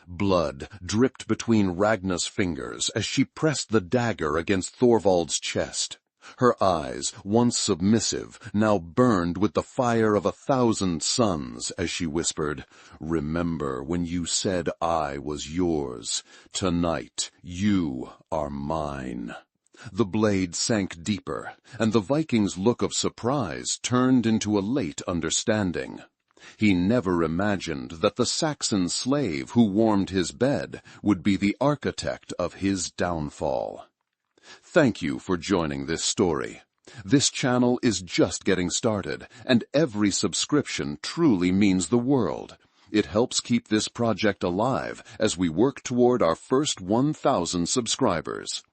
Blood dripped between Ragna's fingers as she pressed the dagger against Thorvald's chest. Her eyes, once submissive, now burned with the fire of 1,000 suns as she whispered, "Remember when you said I was yours. Tonight you are mine." The blade sank deeper, and the Viking's look of surprise turned into a late understanding. He never imagined that the Saxon slave who warmed his bed would be the architect of his downfall. Thank you for joining this story. This channel is just getting started, and every subscription truly means the world. It helps keep this project alive as we work toward our first 1,000 subscribers.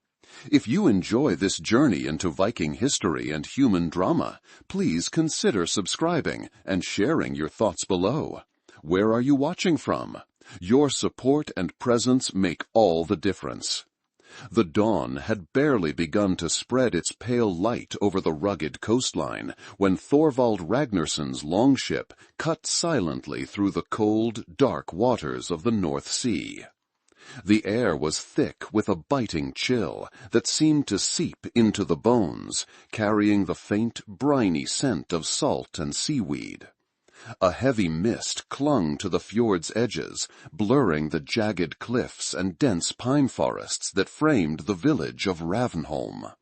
If you enjoy this journey into Viking history and human drama, please consider subscribing and sharing your thoughts below. Where are you watching from? Your support and presence make all the difference. The dawn had barely begun to spread its pale light over the rugged coastline when Thorvald Ragnarsson's longship cut silently through the cold, dark waters of the North Sea. The air was thick with a biting chill that seemed to seep into the bones, carrying the faint, briny scent of salt and seaweed. A heavy mist clung to the fjord's edges, blurring the jagged cliffs and dense pine forests that framed the village of Ravnholm.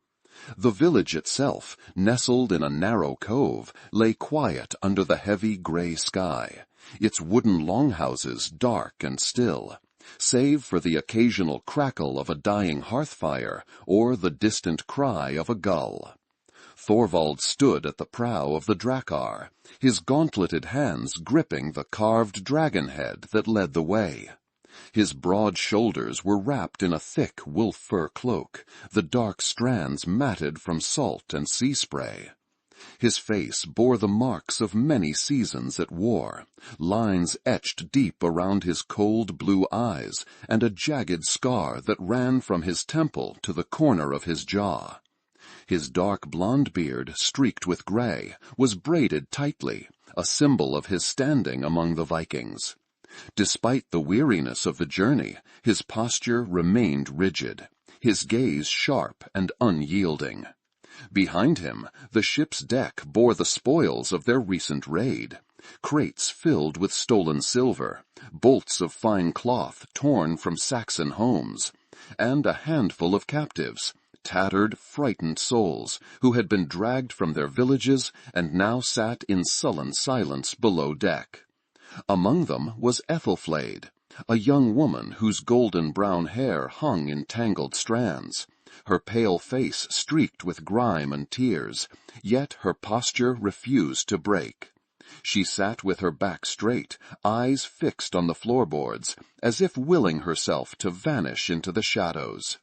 The village itself, nestled in a narrow cove, lay quiet under the heavy gray sky, its wooden longhouses dark and still, save for the occasional crackle of a dying hearth fire or the distant cry of a gull. Thorvald stood at the prow of the drakkar, his gauntleted hands gripping the carved dragon head that led the way. His broad shoulders were wrapped in a thick wolf fur cloak, the dark strands matted from salt and sea spray. His face bore the marks of many seasons at war, lines etched deep around his cold blue eyes, and a jagged scar that ran from his temple to the corner of his jaw. His dark blonde beard, streaked with gray, was braided tightly, a symbol of his standing among the Vikings. Despite the weariness of the journey, his posture remained rigid, his gaze sharp and unyielding. Behind him, the ship's deck bore the spoils of their recent raid, crates filled with stolen silver, bolts of fine cloth torn from Saxon homes, and a handful of captives, tattered, frightened souls who had been dragged from their villages and now sat in sullen silence below deck. Among them was Aethelflaed, a young woman whose golden brown hair hung in tangled strands, her pale face streaked with grime and tears, yet her posture refused to break. She sat with her back straight, eyes fixed on the floorboards, as if willing herself to vanish into the shadows.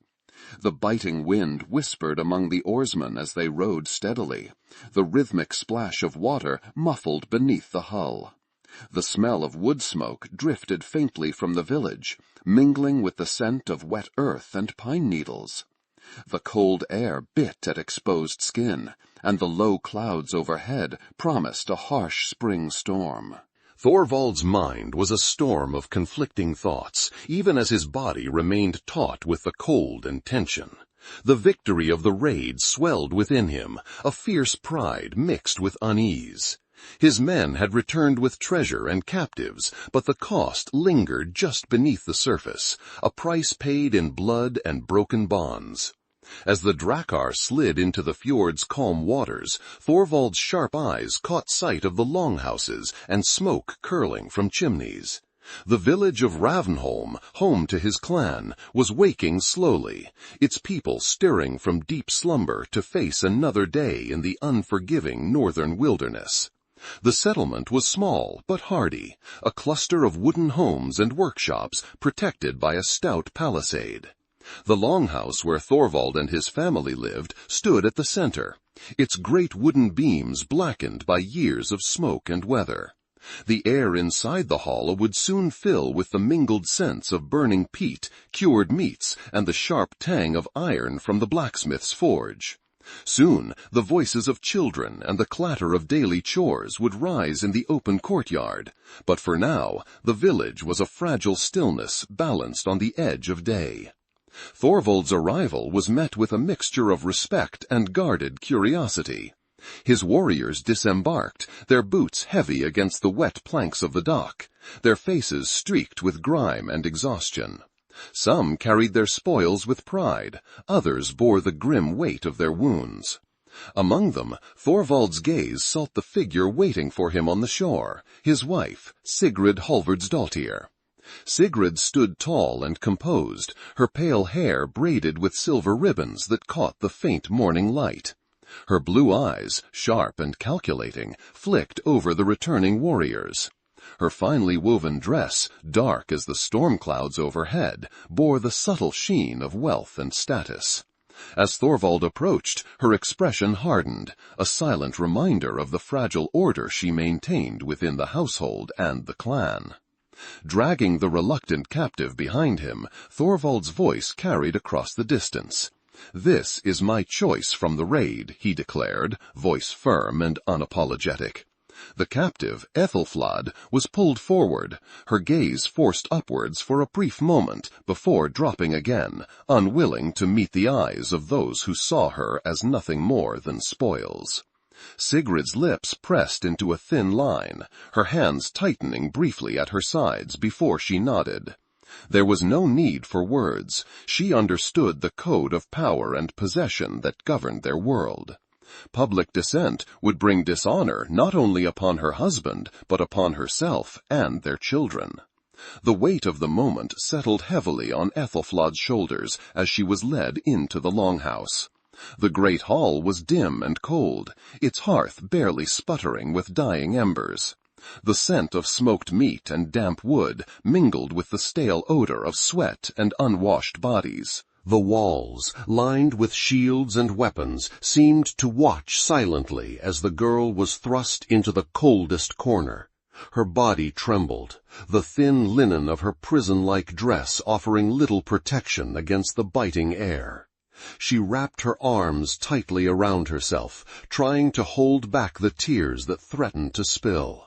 The biting wind whispered among the oarsmen as they rowed steadily, the rhythmic splash of water muffled beneath the hull. The smell of wood smoke drifted faintly from the village, mingling with the scent of wet earth and pine needles. The cold air bit at exposed skin, and the low clouds overhead promised a harsh spring storm. Thorvald's mind was a storm of conflicting thoughts, even as his body remained taut with the cold and tension. The victory of the raid swelled within him, a fierce pride mixed with unease. His men had returned with treasure and captives, but the cost lingered just beneath the surface, a price paid in blood and broken bonds. As the drakkar slid into the fjord's calm waters, Thorvald's sharp eyes caught sight of the longhouses and smoke curling from chimneys. The village of Ravnholm, home to his clan, was waking slowly, its people stirring from deep slumber to face another day in the unforgiving northern wilderness. The settlement was small but hardy, a cluster of wooden homes and workshops protected by a stout palisade. The longhouse where Thorvald and his family lived stood at the center, its great wooden beams blackened by years of smoke and weather. The air inside the hall would soon fill with the mingled scents of burning peat, cured meats, and the sharp tang of iron from the blacksmith's forge. Soon the voices of children and the clatter of daily chores would rise in the open courtyard, but for now the village was a fragile stillness balanced on the edge of day. Thorvald's arrival was met with a mixture of respect and guarded curiosity. His warriors disembarked, their boots heavy against the wet planks of the dock, their faces streaked with grime and exhaustion. Some carried their spoils with pride, others bore the grim weight of their wounds. Among them, Thorvald's gaze sought the figure waiting for him on the shore, his wife, Sigrid Halvardsdottir. Sigrid stood tall and composed, her pale hair braided with silver ribbons that caught the faint morning light. Her blue eyes, sharp and calculating, flicked over the returning warriors. Her finely woven dress, dark as the storm clouds overhead, bore the subtle sheen of wealth and status. As Thorvald approached, her expression hardened, a silent reminder of the fragile order she maintained within the household and the clan. Dragging the reluctant captive behind him, Thorvald's voice carried across the distance. "This is my choice from the raid," he declared, voice firm and unapologetic. The captive, Aethelflaed, was pulled forward, her gaze forced upwards for a brief moment before dropping again, unwilling to meet the eyes of those who saw her as nothing more than spoils. Sigrid's lips pressed into a thin line, her hands tightening briefly at her sides before she nodded. There was no need for words. She understood the code of power and possession that governed their world. Public dissent would bring dishonor not only upon her husband, but upon herself and their children. The weight of the moment settled heavily on Aethelflaed's shoulders as she was led into the longhouse. The great hall was dim and cold, its hearth barely sputtering with dying embers. The scent of smoked meat and damp wood mingled with the stale odor of sweat and unwashed bodies. The walls, lined with shields and weapons, seemed to watch silently as the girl was thrust into the coldest corner. Her body trembled, the thin linen of her prison-like dress offering little protection against the biting air. She wrapped her arms tightly around herself, trying to hold back the tears that threatened to spill.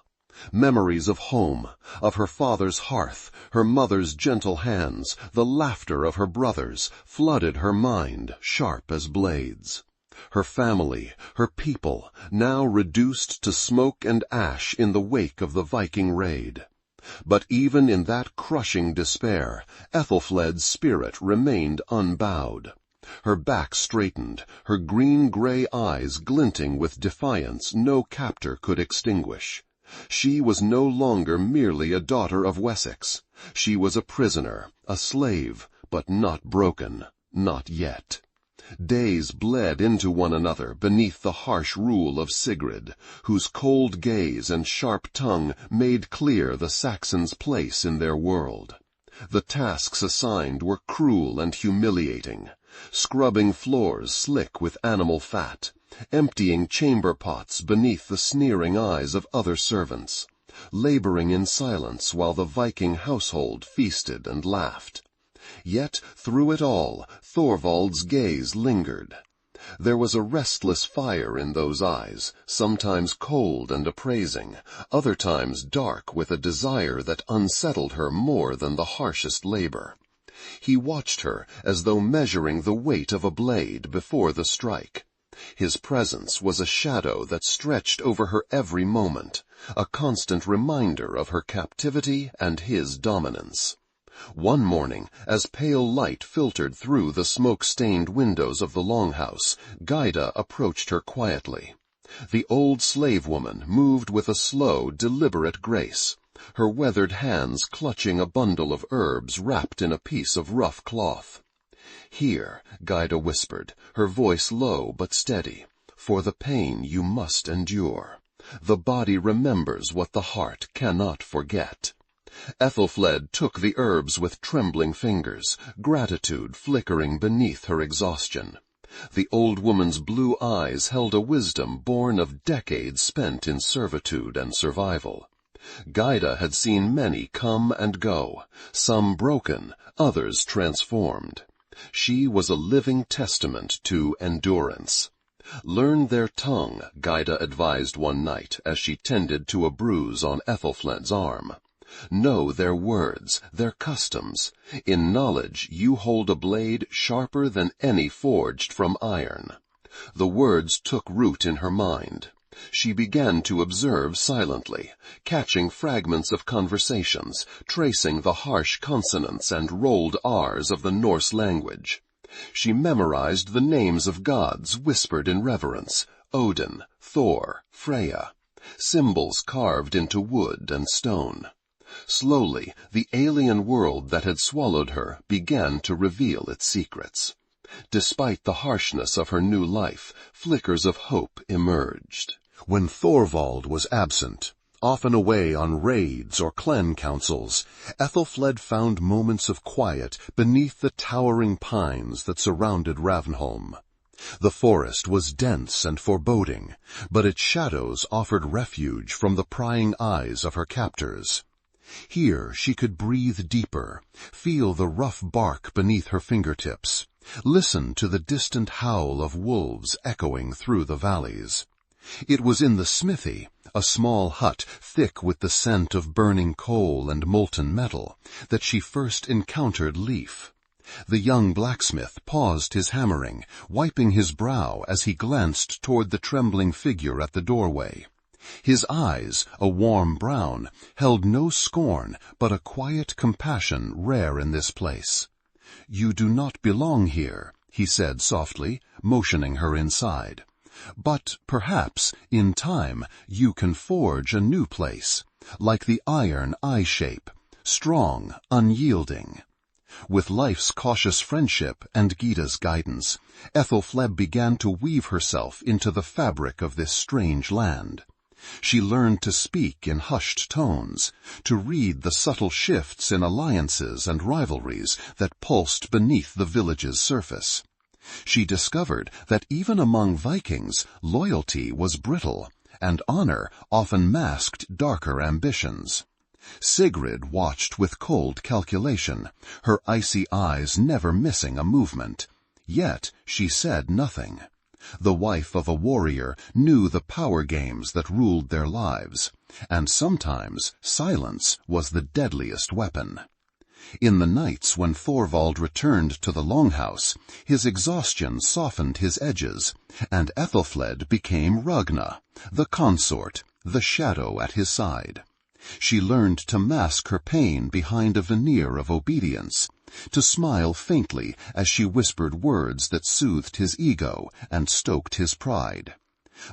Memories of home, of her father's hearth, her mother's gentle hands, the laughter of her brothers, flooded her mind, sharp as blades. Her family, her people, now reduced to smoke and ash in the wake of the Viking raid. But even in that crushing despair, Aethelflaed's spirit remained unbowed. Her back straightened, her green-gray eyes glinting with defiance no captor could extinguish. She was no longer merely a daughter of Wessex. She was a prisoner, a slave, but not broken, not yet. Days bled into one another beneath the harsh rule of Sigrid, whose cold gaze and sharp tongue made clear the Saxons' place in their world. The tasks assigned were cruel and humiliating. Scrubbing floors slick with animal fat, emptying chamber pots beneath the sneering eyes of other servants, laboring in silence while the Viking household feasted and laughed. Yet through it all, Thorvald's gaze lingered. There was a restless fire in those eyes, sometimes cold and appraising, other times dark with a desire that unsettled her more than the harshest labor. He watched her as though measuring the weight of a blade before the strike. His presence was a shadow that stretched over her every moment, a constant reminder of her captivity and his dominance. One morning, as pale light filtered through the smoke-stained windows of the longhouse, Gyda approached her quietly. The old slave woman moved with a slow, deliberate grace, her weathered hands clutching a bundle of herbs wrapped in a piece of rough cloth. "Here," Gyda whispered, her voice low but steady, "for the pain you must endure. The body remembers what the heart cannot forget." Aethelflaed took the herbs with trembling fingers, gratitude flickering beneath her exhaustion. The old woman's blue eyes held a wisdom born of decades spent in servitude and survival. Gyda had seen many come and go, some broken, others transformed. She was a living testament to endurance. "Learn their tongue," Gyda advised one night as she tended to a bruise on Aethelflaed's arm. "Know their words, their customs. In knowledge you hold a blade sharper than any forged from iron." The words took root in her mind. She began to observe silently, catching fragments of conversations, tracing the harsh consonants and rolled R's of the Norse language. She memorized the names of gods whispered in reverence: Odin, Thor, Freya, symbols carved into wood and stone. Slowly, the alien world that had swallowed her began to reveal its secrets. Despite the harshness of her new life, flickers of hope emerged. When Thorvald was absent, often away on raids or clan councils, Aethelflaed found moments of quiet beneath the towering pines that surrounded Ravnholm. The forest was dense and foreboding, but its shadows offered refuge from the prying eyes of her captors. Here she could breathe deeper, feel the rough bark beneath her fingertips, listen to the distant howl of wolves echoing through the valleys. It was in the smithy, a small hut thick with the scent of burning coal and molten metal, that she first encountered Leif. The young blacksmith paused his hammering, wiping his brow as he glanced toward the trembling figure at the doorway. His eyes, a warm brown, held no scorn but a quiet compassion rare in this place. "You do not belong here," he said softly, motioning her inside. "But perhaps, in time, you can forge a new place, like the iron I shape, strong, unyielding." With Leif's cautious friendship and Gyda's guidance, Aethelflaed began to weave herself into the fabric of this strange land. She learned to speak in hushed tones, to read the subtle shifts in alliances and rivalries that pulsed beneath the village's surface. She discovered that even among Vikings, loyalty was brittle, and honor often masked darker ambitions. Sigrid watched with cold calculation, her icy eyes never missing a movement. Yet she said nothing. The wife of a warrior knew the power games that ruled their lives, and sometimes silence was the deadliest weapon. In the nights when Thorvald returned to the longhouse, his exhaustion softened his edges, and Aethelflaed became Ragna, the consort, the shadow at his side. She learned to mask her pain behind a veneer of obedience, to smile faintly as she whispered words that soothed his ego and stoked his pride.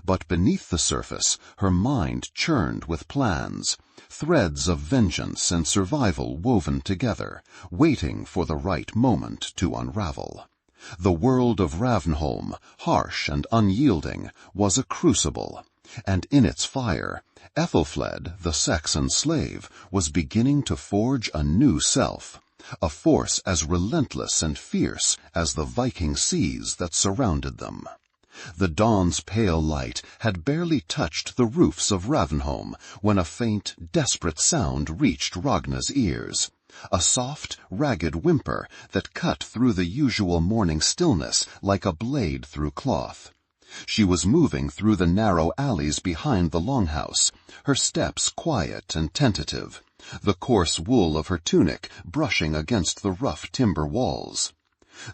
But beneath the surface, her mind churned with plans, threads of vengeance and survival woven together, waiting for the right moment to unravel. The world of Ravnholm, harsh and unyielding, was a crucible, and in its fire, Aethelflaed, the Saxon slave, was beginning to forge a new self, a force as relentless and fierce as the Viking seas that surrounded them. The dawn's pale light had barely touched the roofs of Ravnholm when a faint, desperate sound reached Ragna's ears, a soft, ragged whimper that cut through the usual morning stillness like a blade through cloth. She was moving through the narrow alleys behind the longhouse, her steps quiet and tentative, the coarse wool of her tunic brushing against the rough timber walls.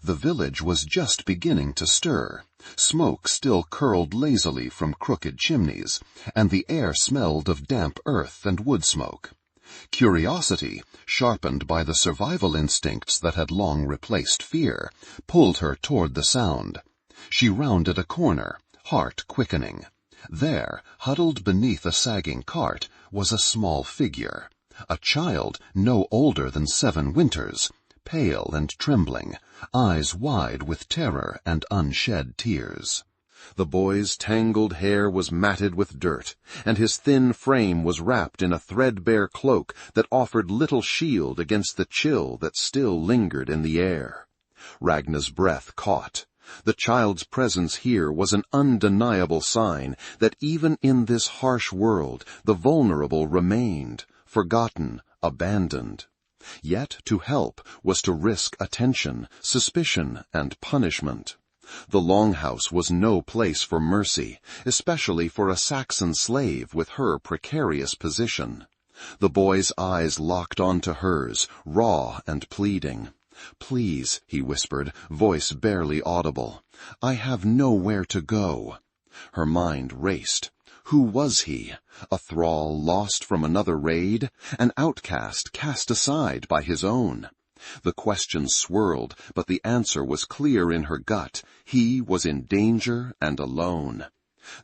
The village was just beginning to stir. Smoke still curled lazily from crooked chimneys, and the air smelled of damp earth and wood smoke. Curiosity, sharpened by the survival instincts that had long replaced fear, pulled her toward the sound. She rounded a corner, heart quickening. There, huddled beneath a sagging cart, was a small figure, a child no older than 7 winters, pale and trembling, eyes wide with terror and unshed tears. The boy's tangled hair was matted with dirt, and his thin frame was wrapped in a threadbare cloak that offered little shield against the chill that still lingered in the air. Ragna's breath caught. The child's presence here was an undeniable sign that even in this harsh world the vulnerable remained, forgotten, abandoned. Yet to help was to risk attention, suspicion, and punishment. The longhouse was no place for mercy, especially for a Saxon slave with her precarious position. The boy's eyes locked onto hers, raw and pleading. "Please," he whispered, voice barely audible. "I have nowhere to go." Her mind raced. Who was he? A thrall lost from another raid? An outcast cast aside by his own? The question swirled, but the answer was clear in her gut. He was in danger and alone.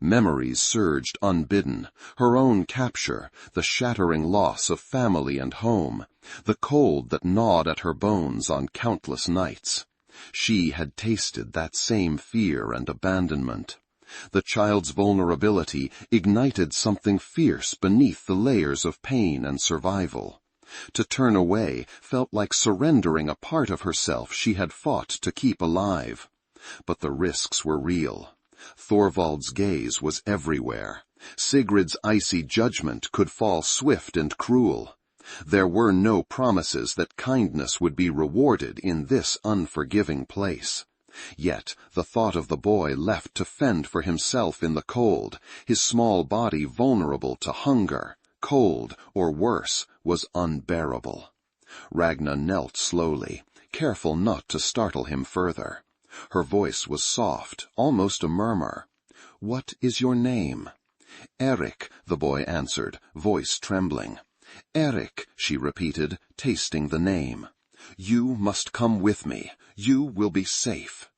Memories surged unbidden, her own capture, the shattering loss of family and home, the cold that gnawed at her bones on countless nights. She had tasted that same fear and abandonment. The child's vulnerability ignited something fierce beneath the layers of pain and survival. To turn away felt like surrendering a part of herself she had fought to keep alive. But the risks were real. Thorvald's gaze was everywhere. Sigrid's icy judgment could fall swift and cruel. There were no promises that kindness would be rewarded in this unforgiving place. Yet the thought of the boy left to fend for himself in the cold, his small body vulnerable to hunger, cold, or worse, was unbearable. Ragna knelt slowly, careful not to startle him further. Her voice was soft, almost a murmur. "What is your name?" "Eric," the boy answered, voice trembling. "Eric," she repeated, tasting the name. "You must come with me. You will be safe."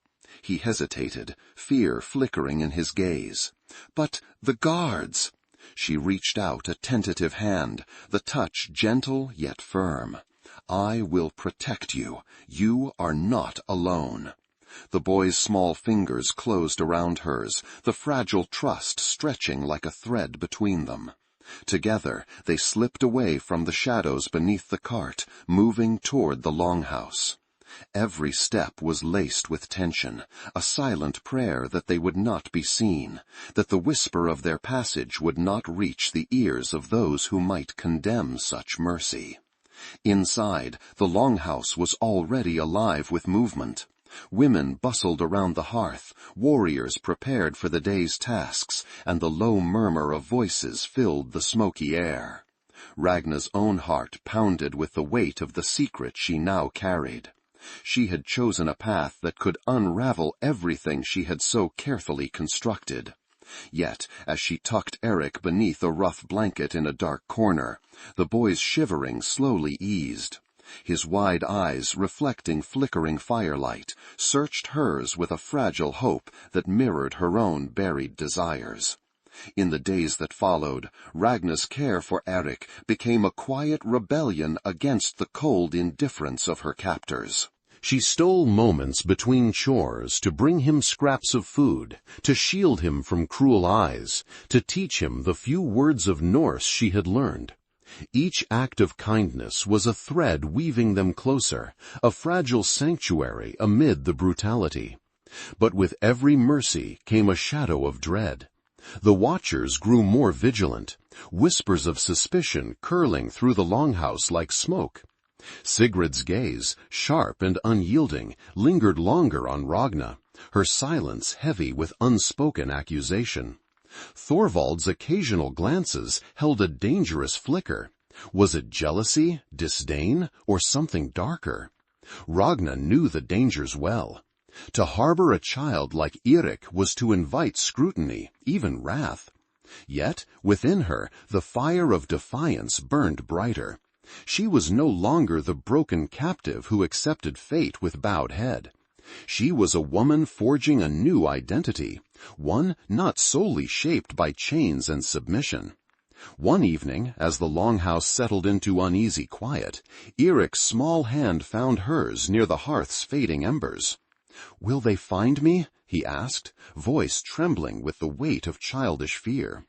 He hesitated, fear flickering in his gaze. "But the guards!" She reached out a tentative hand, the touch gentle yet firm. "I will protect you. You are not alone." The boy's small fingers closed around hers, the fragile trust stretching like a thread between them. Together they slipped away from the shadows beneath the cart, moving toward the longhouse. Every step was laced with tension, a silent prayer that they would not be seen, that the whisper of their passage would not reach the ears of those who might condemn such mercy. Inside, the longhouse was already alive with movement. Women bustled around the hearth, warriors prepared for the day's tasks, and the low murmur of voices filled the smoky air. Ragna's own heart pounded with the weight of the secret she now carried. She had chosen a path that could unravel everything she had so carefully constructed. Yet, as she tucked Eric beneath a rough blanket in a dark corner, the boy's shivering slowly eased. His wide eyes, reflecting flickering firelight, searched hers with a fragile hope that mirrored her own buried desires. In the days that followed, Ragna's care for Eric became a quiet rebellion against the cold indifference of her captors. She stole moments between chores to bring him scraps of food, to shield him from cruel eyes, to teach him the few words of Norse she had learned. Each act of kindness was a thread weaving them closer, a fragile sanctuary amid the brutality. But with every mercy came a shadow of dread. The watchers grew more vigilant, whispers of suspicion curling through the longhouse like smoke. Sigrid's gaze, sharp and unyielding, lingered longer on Ragna, her silence heavy with unspoken accusation. Thorvald's occasional glances held a dangerous flicker. Was it jealousy, disdain, or something darker? Ragna knew the dangers well. To harbor a child like Eirik was to invite scrutiny, even wrath. Yet, within her, the fire of defiance burned brighter. She was no longer the broken captive who accepted fate with bowed head. She was a woman forging a new identity, one not solely shaped by chains and submission. One evening, as the longhouse settled into uneasy quiet, Eirik's small hand found hers near the hearth's fading embers. "Will they find me?" he asked, voice trembling with the weight of childish fear.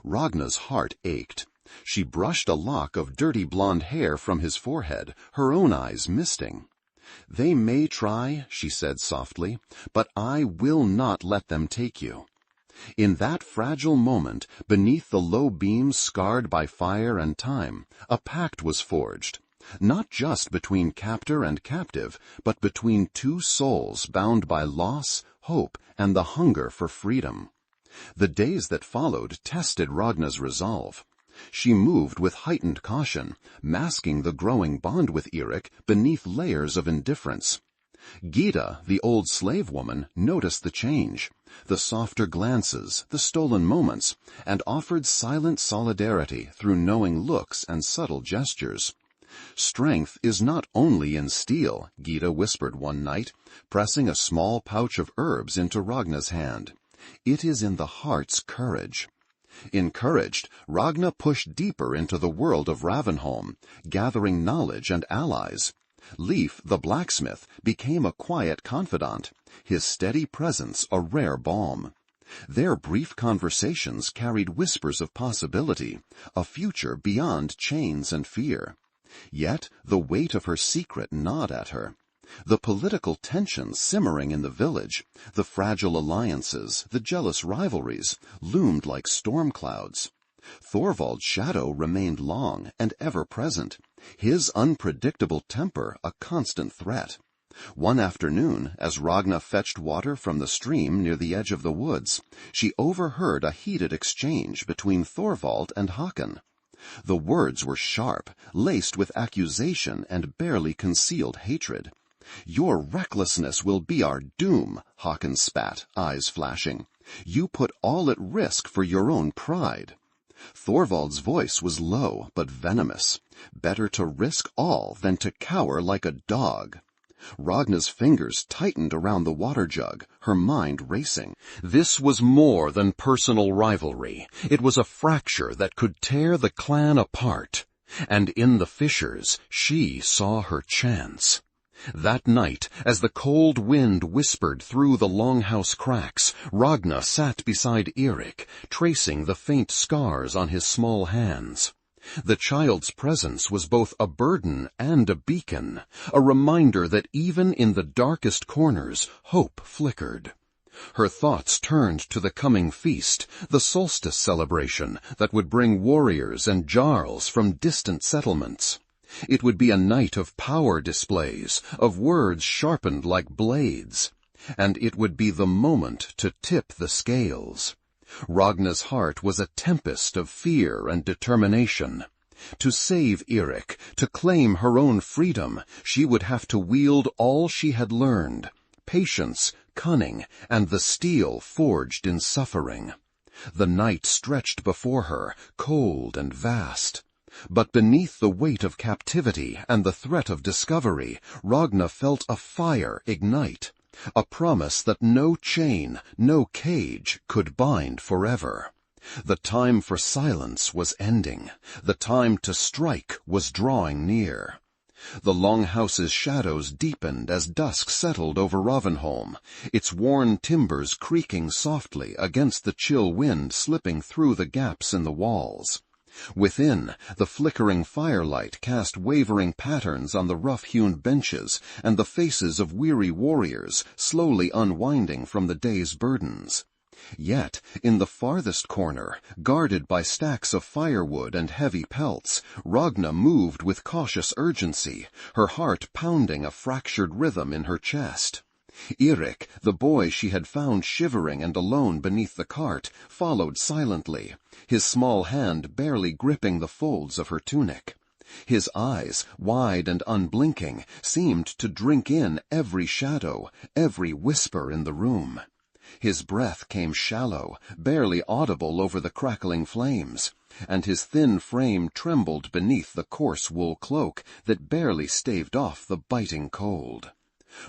Ragna's heart ached. She brushed a lock of dirty blonde hair from his forehead, her own eyes misting. "They may try," she said softly, "but I will not let them take you." In that fragile moment, beneath the low beams scarred by fire and time, a pact was forged, not just between captor and captive, but between two souls bound by loss, hope, and the hunger for freedom. The days that followed tested Ragna's resolve. She moved with heightened caution, masking the growing bond with Eirik beneath layers of indifference. Gyda, the old slave woman, noticed the change, the softer glances, the stolen moments, and offered silent solidarity through knowing looks and subtle gestures. "Strength is not only in steel," Gyda whispered one night, pressing a small pouch of herbs into Ragna's hand. "It is in the heart's courage." Encouraged, Ragna pushed deeper into the world of Ravenholm, gathering knowledge and allies. Leif, the blacksmith, became a quiet confidant, his steady presence a rare balm. Their brief conversations carried whispers of possibility, a future beyond chains and fear. Yet the weight of her secret gnawed at her. The political tensions simmering in the village, the fragile alliances, the jealous rivalries, loomed like storm clouds. Thorvald's shadow remained long and ever present, his unpredictable temper a constant threat. One afternoon, as Ragna fetched water from the stream near the edge of the woods, she overheard a heated exchange between Thorvald and Hakon. The words were sharp, laced with accusation and barely concealed hatred. "Your recklessness will be our doom," Hakon spat, eyes flashing. "You put all at risk for your own pride." Thorvald's voice was low but venomous. Better to risk all than to cower like a dog. Ragna's fingers tightened around the water jug, her mind racing. This was more than personal rivalry. It was a fracture that could tear the clan apart. And in the fissures, she saw her chance. That night, as the cold wind whispered through the longhouse cracks, Ragna sat beside Eirik, tracing the faint scars on his small hands. The child's presence was both a burden and a beacon, a reminder that even in the darkest corners, hope flickered. Her thoughts turned to the coming feast, the solstice celebration that would bring warriors and jarls from distant settlements. It would be a night of power displays, of words sharpened like blades. And it would be the moment to tip the scales. Ragna's heart was a tempest of fear and determination. To save Eirik, to claim her own freedom, she would have to wield all she had learned: patience, cunning, and the steel forged in suffering. The night stretched before her, cold and vast. But beneath the weight of captivity and the threat of discovery, Ragna felt a fire ignite, a promise that no chain, no cage could bind forever. The time for silence was ending. The time to strike was drawing near. The longhouse's shadows deepened as dusk settled over Ravenholm, its worn timbers creaking softly against the chill wind slipping through the gaps in the walls. Within, the flickering firelight cast wavering patterns on the rough-hewn benches and the faces of weary warriors slowly unwinding from the day's burdens. Yet, in the farthest corner, guarded by stacks of firewood and heavy pelts, Ragna moved with cautious urgency, her heart pounding a fractured rhythm in her chest. Eirik, the boy she had found shivering and alone beneath the cart, followed silently, his small hand barely gripping the folds of her tunic. His eyes, wide and unblinking, seemed to drink in every shadow, every whisper in the room. His breath came shallow, barely audible over the crackling flames, and his thin frame trembled beneath the coarse wool cloak that barely staved off the biting cold.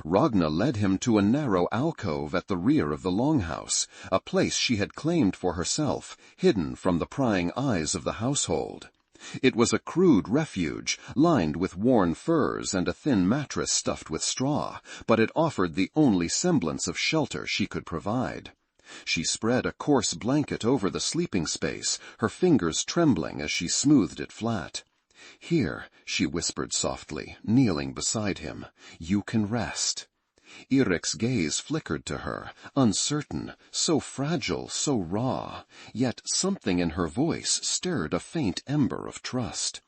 Ragna led him to a narrow alcove at the rear of the longhouse, a place she had claimed for herself, hidden from the prying eyes of the household. It was a crude refuge, lined with worn furs and a thin mattress stuffed with straw, but it offered the only semblance of shelter she could provide. She spread a coarse blanket over the sleeping space, her fingers trembling as she smoothed it flat. "Here," she whispered softly, kneeling beside him, "you can rest." Eirik's gaze flickered to her, uncertain, so fragile, so raw, yet something in her voice stirred a faint ember of trust.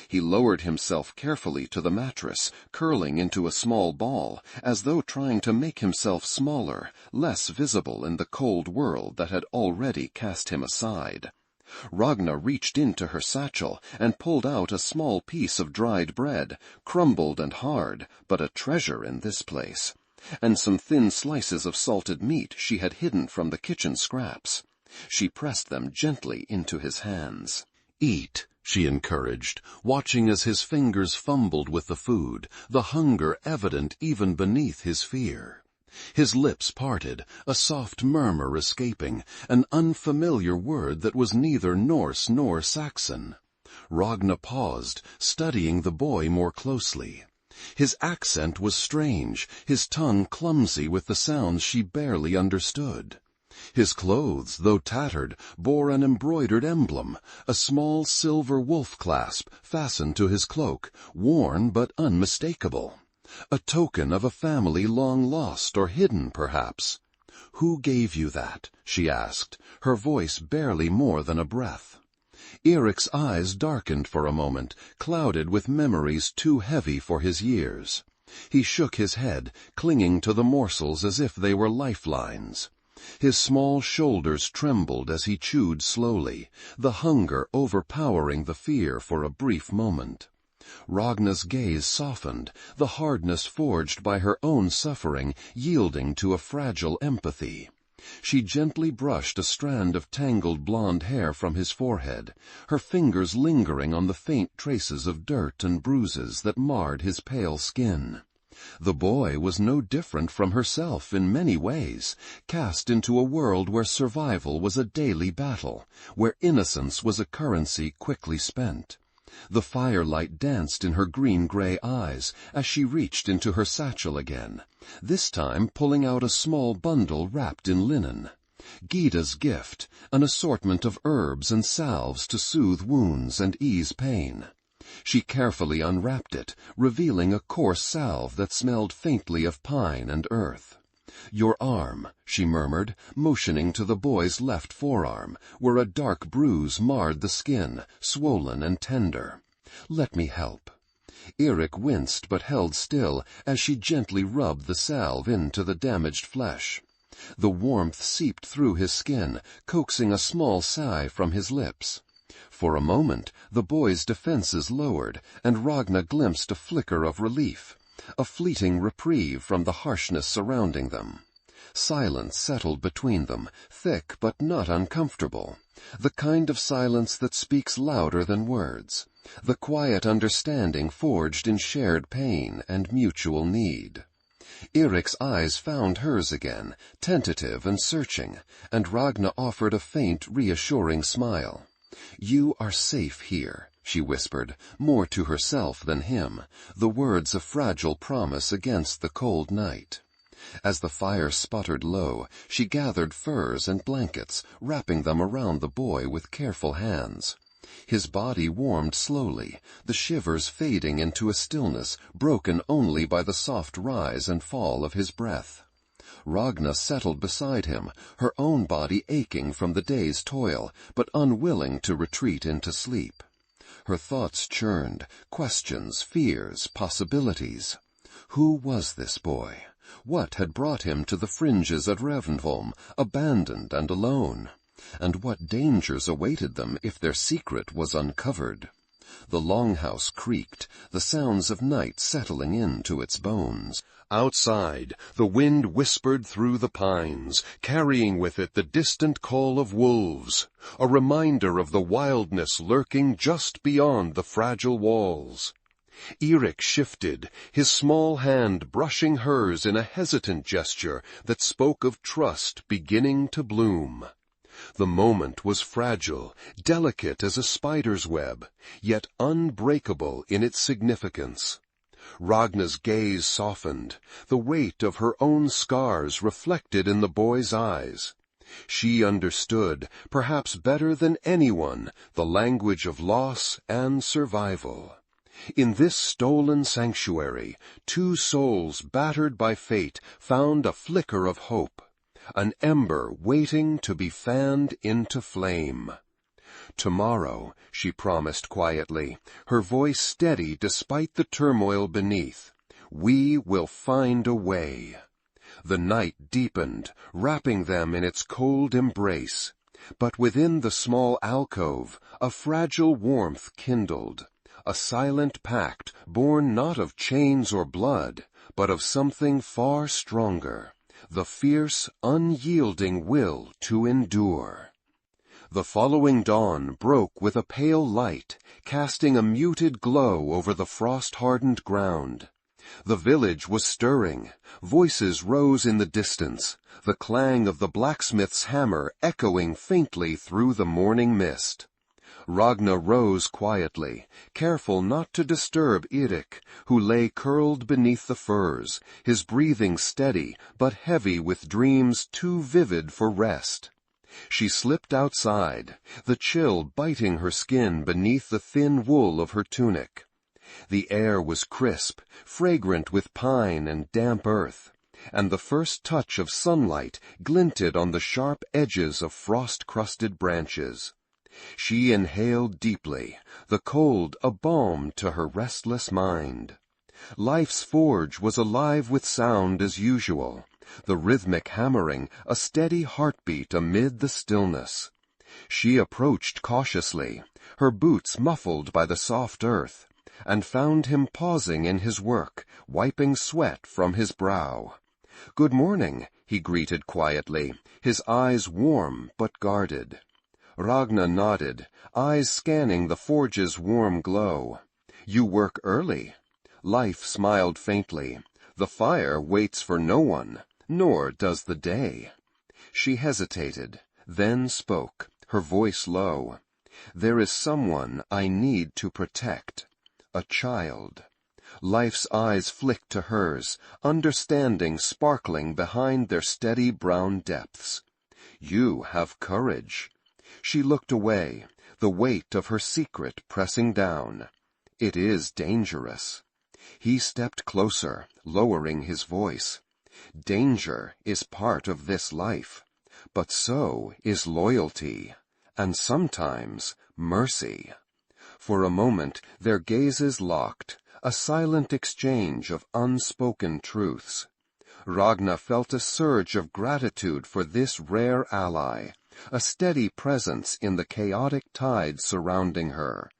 He lowered himself carefully to the mattress, curling into a small ball, as though trying to make himself smaller, less visible in the cold world that had already cast him aside. Ragna reached into her satchel and pulled out a small piece of dried bread, crumbled and hard, but a treasure in this place, and some thin slices of salted meat she had hidden from the kitchen scraps. She pressed them gently into his hands. "Eat," she encouraged, watching as his fingers fumbled with the food, the hunger evident even beneath his fear. His lips parted, a soft murmur escaping, an unfamiliar word that was neither Norse nor Saxon. Ragna paused, studying the boy more closely. His accent was strange, his tongue clumsy with the sounds she barely understood. His clothes, though tattered, bore an embroidered emblem, a small silver wolf clasp fastened to his cloak, worn but unmistakable. A token of a family long lost or hidden, perhaps. "Who gave you that?" she asked, her voice barely more than a breath. Eric's eyes darkened for a moment, clouded with memories too heavy for his years. He shook his head, clinging to the morsels as if they were lifelines. His small shoulders trembled as he chewed slowly, the hunger overpowering the fear for a brief moment. Ragna's gaze softened, the hardness forged by her own suffering yielding to a fragile empathy. She gently brushed a strand of tangled blonde hair from his forehead, her fingers lingering on the faint traces of dirt and bruises that marred his pale skin. The boy was no different from herself in many ways, cast into a world where survival was a daily battle, where innocence was a currency quickly spent. The firelight danced in her green-gray eyes as she reached into her satchel again, this time pulling out a small bundle wrapped in linen. Gyda's gift, an assortment of herbs and salves to soothe wounds and ease pain. She carefully unwrapped it, revealing a coarse salve that smelled faintly of pine and earth. "Your arm," she murmured, motioning to the boy's left forearm, where a dark bruise marred the skin, swollen and tender. "Let me help." Eric winced but held still as she gently rubbed the salve into the damaged flesh. The warmth seeped through his skin, coaxing a small sigh from his lips. For a moment the boy's defenses lowered, and Ragna glimpsed a flicker of relief, a fleeting reprieve from the harshness surrounding them. Silence settled between them, thick but not uncomfortable, the kind of silence that speaks louder than words, the quiet understanding forged in shared pain and mutual need. Eric's eyes found hers again, tentative and searching, and Ragna offered a faint, reassuring smile. "You are safe here," she whispered, more to herself than him, the words a fragile promise against the cold night. As the fire sputtered low, she gathered furs and blankets, wrapping them around the boy with careful hands. His body warmed slowly, the shivers fading into a stillness broken only by the soft rise and fall of his breath. Ragna settled beside him, her own body aching from the day's toil, but unwilling to retreat into sleep. Her thoughts churned, questions, fears, possibilities. Who was this boy? What had brought him to the fringes at Ravnholm, abandoned and alone? And what dangers awaited them if their secret was uncovered? The longhouse creaked, the sounds of night settling into its bones. Outside, the wind whispered through the pines, carrying with it the distant call of wolves, a reminder of the wildness lurking just beyond the fragile walls. Eric shifted, his small hand brushing hers in a hesitant gesture that spoke of trust beginning to bloom. The moment was fragile, delicate as a spider's web, yet unbreakable in its significance. Ragna's gaze softened, the weight of her own scars reflected in the boy's eyes. She understood, perhaps better than anyone, the language of loss and survival. In this stolen sanctuary, two souls battered by fate found a flicker of hope, an ember waiting to be fanned into flame. Tomorrow, she promised quietly, her voice steady despite the turmoil beneath, we will find a way. The night deepened, wrapping them in its cold embrace. But within the small alcove, a fragile warmth kindled, a silent pact born not of chains or blood, but of something far stronger, the fierce, unyielding will to endure. The following dawn broke with a pale light, casting a muted glow over the frost-hardened ground. The village was stirring. Voices rose in the distance, the clang of the blacksmith's hammer echoing faintly through the morning mist. Ragna rose quietly, careful not to disturb Eirik, who lay curled beneath the firs, his breathing steady but heavy with dreams too vivid for rest. She slipped outside, the chill biting her skin beneath the thin wool of her tunic. The air was crisp, fragrant with pine and damp earth, and the first touch of sunlight glinted on the sharp edges of frost-crusted branches. She inhaled deeply, the cold a balm to her restless mind. Life's forge was alive with sound as usual, the rhythmic hammering a steady heartbeat amid the stillness. She approached cautiously, her boots muffled by the soft earth, and found him pausing in his work, wiping sweat from his brow. "Good morning," he greeted quietly, his eyes warm but guarded. Ragna nodded, eyes scanning the forge's warm glow. "You work early." Life smiled faintly. "The fire waits for no one, nor does the day." She hesitated, then spoke, her voice low. "There is someone I need to protect. A child." Life's eyes flicked to hers, understanding sparkling behind their steady brown depths. "You have courage." She looked away, the weight of her secret pressing down. "It is dangerous." He stepped closer, lowering his voice. "Danger is part of this life, but so is loyalty, and sometimes mercy." For a moment their gazes locked, a silent exchange of unspoken truths. Ragna felt a surge of gratitude for this rare ally, a steady presence in the chaotic tide surrounding her.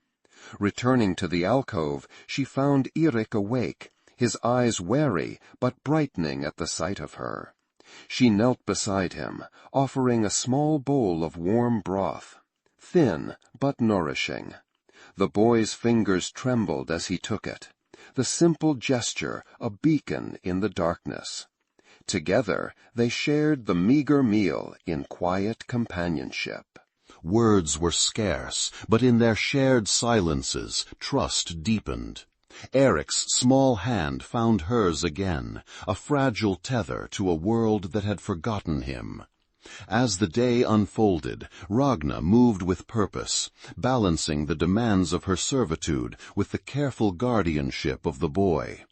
Returning to the alcove, she found Eirik awake, his eyes wary but brightening at the sight of her. She knelt beside him, offering a small bowl of warm broth, thin but nourishing. The boy's fingers trembled as he took it, the simple gesture a beacon in the darkness. Together they shared the meager meal in quiet companionship. Words were scarce, but in their shared silences trust deepened. Eric's small hand found hers again, a fragile tether to a world that had forgotten him. As the day unfolded, Ragna moved with purpose, balancing the demands of her servitude with the careful guardianship of the boy.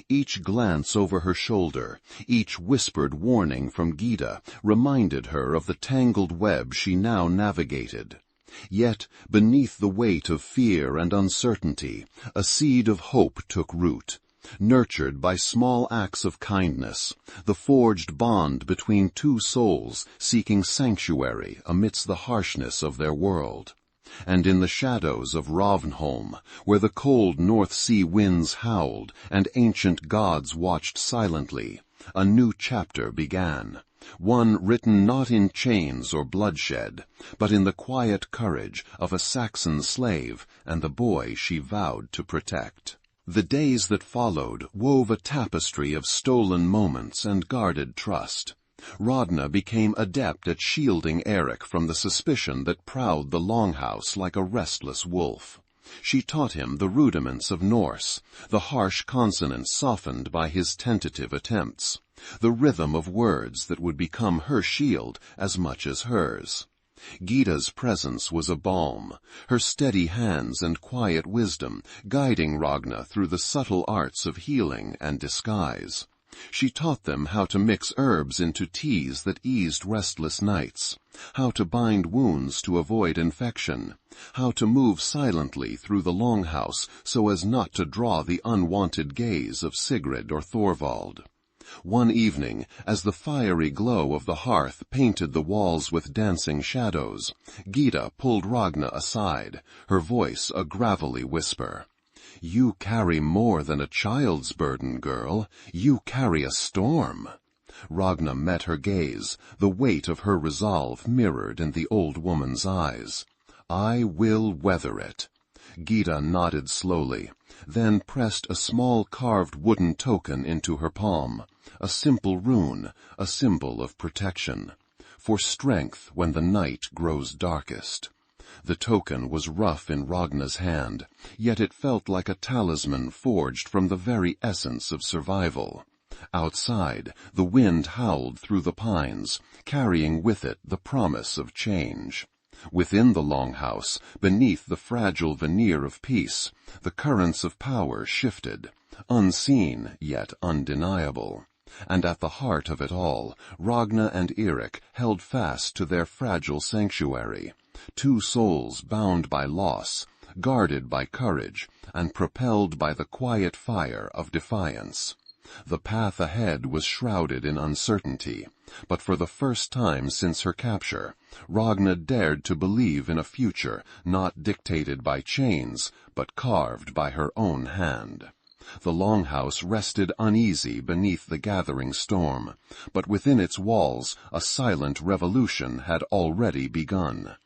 Each glance over her shoulder, each whispered warning from Gyda, reminded her of the tangled web she now navigated. Yet, beneath the weight of fear and uncertainty, a seed of hope took root. Nurtured by small acts of kindness, the forged bond between two souls seeking sanctuary amidst the harshness of their world. And in the shadows of Ravnholm, where the cold North Sea winds howled and ancient gods watched silently, a new chapter began, one written not in chains or bloodshed, but in the quiet courage of a Saxon slave and the boy she vowed to protect. The days that followed wove a tapestry of stolen moments and guarded trust. Ragna became adept at shielding Eirik from the suspicion that prowled the longhouse like a restless wolf. She taught him the rudiments of Norse, the harsh consonants softened by his tentative attempts, the rhythm of words that would become her shield as much as hers. Gyda's presence was a balm, her steady hands and quiet wisdom guiding Ragna through the subtle arts of healing and disguise. She taught them how to mix herbs into teas that eased restless nights, how to bind wounds to avoid infection, how to move silently through the longhouse so as not to draw the unwanted gaze of Sigrid or Thorvald. One evening, as the fiery glow of the hearth painted the walls with dancing shadows, Gyda pulled Ragna aside, her voice a gravelly whisper. "You carry more than a child's burden, girl. You carry a storm." Ragna met her gaze, the weight of her resolve mirrored in the old woman's eyes. "I will weather it." Gyda nodded slowly, then pressed a small carved wooden token into her palm, a simple rune, a symbol of protection, for strength when the night grows darkest. The token was rough in Ragna's hand, yet it felt like a talisman forged from the very essence of survival. Outside, the wind howled through the pines, carrying with it the promise of change. Within the longhouse, beneath the fragile veneer of peace, the currents of power shifted, unseen yet undeniable. And at the heart of it all, Ragna and Eirik held fast to their fragile sanctuary, two souls bound by loss, guarded by courage, and propelled by the quiet fire of defiance. The path ahead was shrouded in uncertainty, but for the first time since her capture, Ragna dared to believe in a future not dictated by chains, but carved by her own hand. The longhouse rested uneasy beneath the gathering storm, but within its walls a silent revolution had already begun.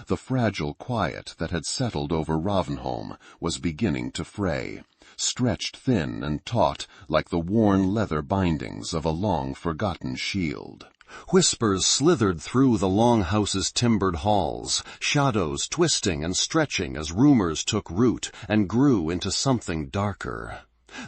The fragile quiet that had settled over Ravenholm was beginning to fray, stretched thin and taut like the worn leather bindings of a long-forgotten shield. Whispers slithered through the longhouse's timbered halls, shadows twisting and stretching as rumors took root and grew into something darker.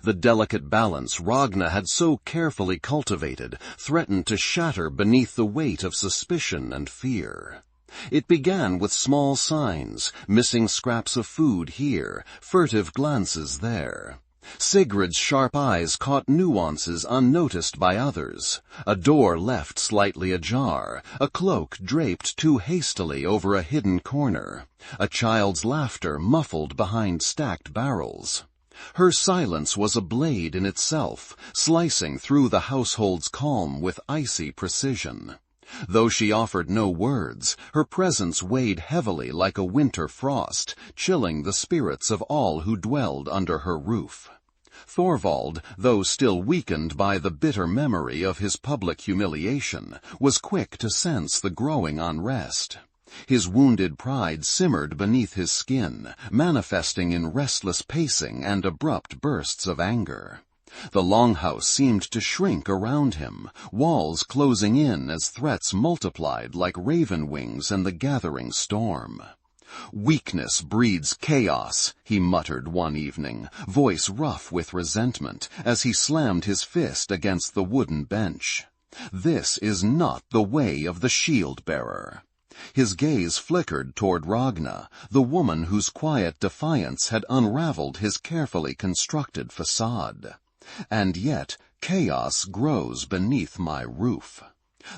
The delicate balance Ragna had so carefully cultivated threatened to shatter beneath the weight of suspicion and fear. It began with small signs, missing scraps of food here, furtive glances there. Sigrid's sharp eyes caught nuances unnoticed by others. A door left slightly ajar, a cloak draped too hastily over a hidden corner, a child's laughter muffled behind stacked barrels. Her silence was a blade in itself, slicing through the household's calm with icy precision. Though she offered no words, her presence weighed heavily like a winter frost, chilling the spirits of all who dwelled under her roof. Thorvald, though still weakened by the bitter memory of his public humiliation, was quick to sense the growing unrest. His wounded pride simmered beneath his skin, manifesting in restless pacing and abrupt bursts of anger. The longhouse seemed to shrink around him, walls closing in as threats multiplied like raven wings in the gathering storm. "Weakness breeds chaos," he muttered one evening, voice rough with resentment, as he slammed his fist against the wooden bench. "This is not the way of the shield-bearer." His gaze flickered toward Ragna, the woman whose quiet defiance had unraveled his carefully constructed facade. "And yet, chaos grows beneath my roof."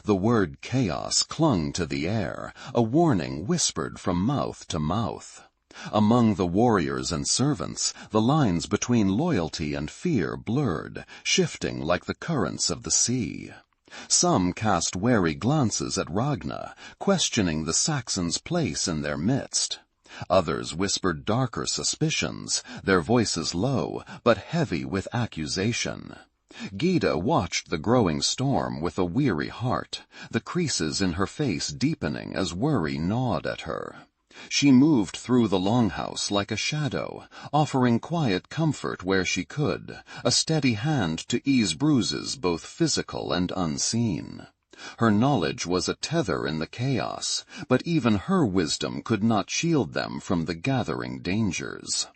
The word chaos clung to the air, a warning whispered from mouth to mouth. Among the warriors and servants, the lines between loyalty and fear blurred, shifting like the currents of the sea. Some cast wary glances at Ragna, questioning the Saxon's place in their midst. Others whispered darker suspicions, their voices low, but heavy with accusation. Gyda watched the growing storm with a weary heart, the creases in her face deepening as worry gnawed at her. She moved through the longhouse like a shadow, offering quiet comfort where she could, a steady hand to ease bruises both physical and unseen. Her knowledge was a tether in the chaos, but even her wisdom could not shield them from the gathering dangers.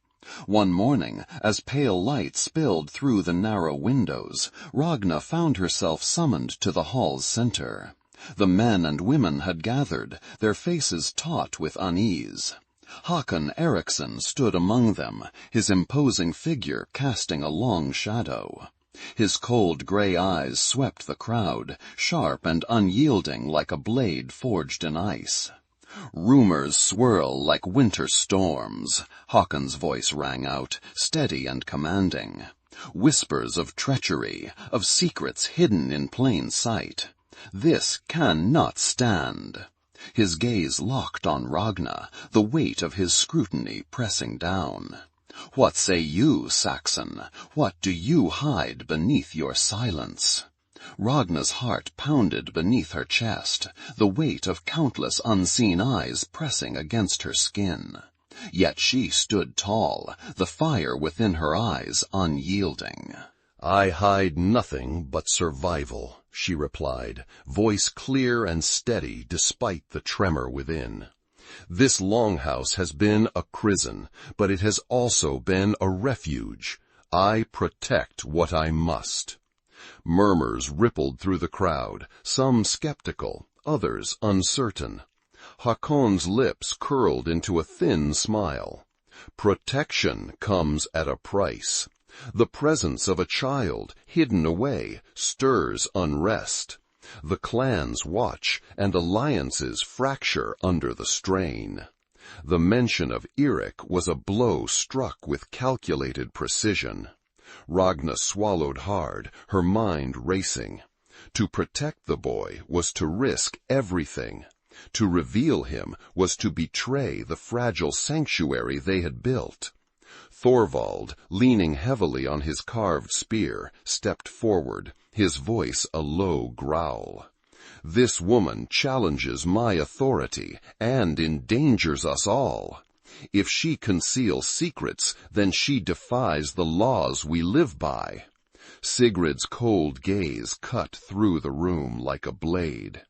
One morning, as pale light spilled through the narrow windows, Ragna found herself summoned to the hall's center. The men and women had gathered, their faces taut with unease. Håkon Eriksson stood among them, his imposing figure casting a long shadow. His cold gray eyes swept the crowd, sharp and unyielding like a blade forged in ice. "Rumors swirl like winter storms," Haakon's voice rang out, steady and commanding. "Whispers of treachery, of secrets hidden in plain sight. This cannot stand." His gaze locked on Ragna, the weight of his scrutiny pressing down. "What say you, Saxon? What do you hide beneath your silence?" Ragna's heart pounded beneath her chest, the weight of countless unseen eyes pressing against her skin. Yet she stood tall, the fire within her eyes unyielding. "I hide nothing but survival," she replied, voice clear and steady despite the tremor within. "This longhouse has been a prison, but it has also been a refuge. I protect what I must." Murmurs rippled through the crowd, some skeptical, others uncertain. Haakon's lips curled into a thin smile. "Protection comes at a price. The presence of a child, hidden away, stirs unrest. The clans watch, and alliances fracture under the strain." The mention of Eirik was a blow struck with calculated precision. Ragna swallowed hard, her mind racing. To protect the boy was to risk everything. To reveal him was to betray the fragile sanctuary they had built. Thorvald, leaning heavily on his carved spear, stepped forward, his voice a low growl. "This woman challenges my authority and endangers us all. If she conceals secrets, then she defies the laws we live by." Sigrid's cold gaze cut through the room like a blade.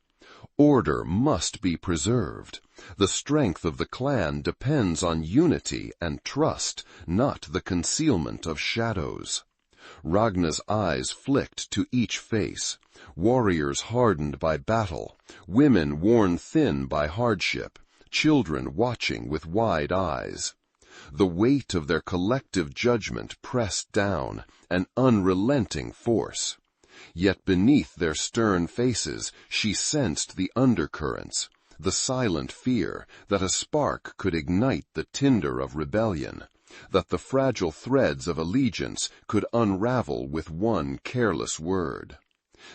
Order must be preserved. The strength of the clan depends on unity and trust, not the concealment of shadows. Ragna's eyes flicked to each face, warriors hardened by battle, women worn thin by hardship, children watching with wide eyes. The weight of their collective judgment pressed down, an unrelenting force. Yet beneath their stern faces she sensed the undercurrents, the silent fear that a spark could ignite the tinder of rebellion, that the fragile threads of allegiance could unravel with one careless word.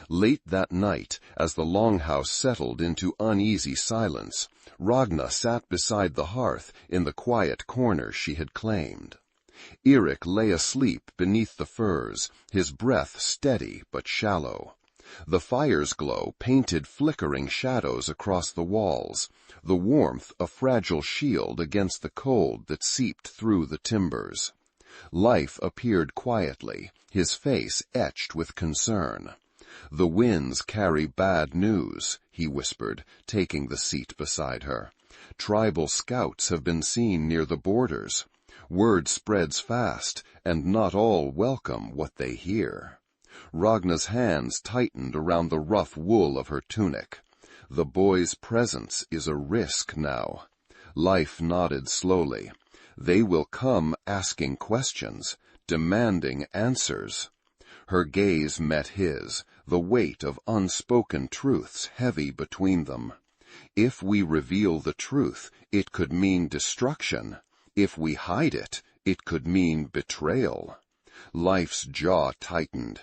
Late that night, as the longhouse settled into uneasy silence, Ragna sat beside the hearth in the quiet corner she had claimed. Eirik lay asleep beneath the firs, his breath steady but shallow. The fire's glow painted flickering shadows across the walls, the warmth a fragile shield against the cold that seeped through the timbers. Life appeared quietly, his face etched with concern. "The winds carry bad news," he whispered, taking the seat beside her. "Tribal scouts have been seen near the borders. Word spreads fast, and not all welcome what they hear." Ragna's hands tightened around the rough wool of her tunic. "The boy's presence is a risk now." Life nodded slowly. "They will come asking questions, demanding answers." Her gaze met his, the weight of unspoken truths heavy between them. If we reveal the truth, it could mean destruction. If we hide it, it could mean betrayal. Life's jaw tightened.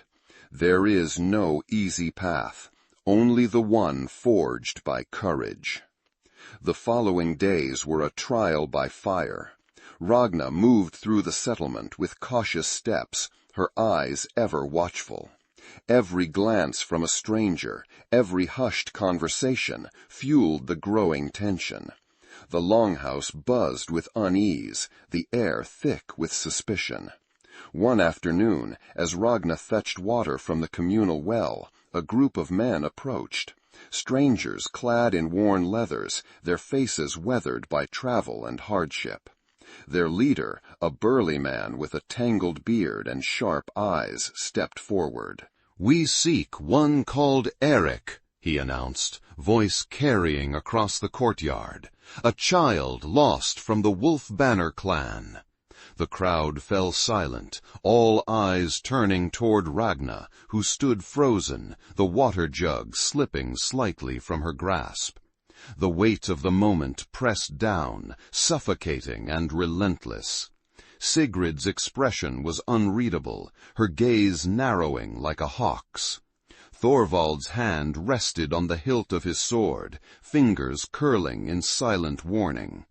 There is no easy path, only the one forged by courage. The following days were a trial by fire. Ragna moved through the settlement with cautious steps, her eyes ever watchful. Every glance from a stranger, every hushed conversation, fueled the growing tension. The longhouse buzzed with unease, the air thick with suspicion. One afternoon, as Ragna fetched water from the communal well, a group of men approached. Strangers clad in worn leathers, their faces weathered by travel and hardship. Their leader, a burly man with a tangled beard and sharp eyes, stepped forward. "We seek one called Eirik," he announced, voice carrying across the courtyard. "A child lost from the Wolf Banner clan." The crowd fell silent, all eyes turning toward Ragna, who stood frozen, the water jug slipping slightly from her grasp. The weight of the moment pressed down, suffocating and relentless. Sigrid's expression was unreadable, her gaze narrowing like a hawk's. Thorvald's hand rested on the hilt of his sword, fingers curling in silent warning.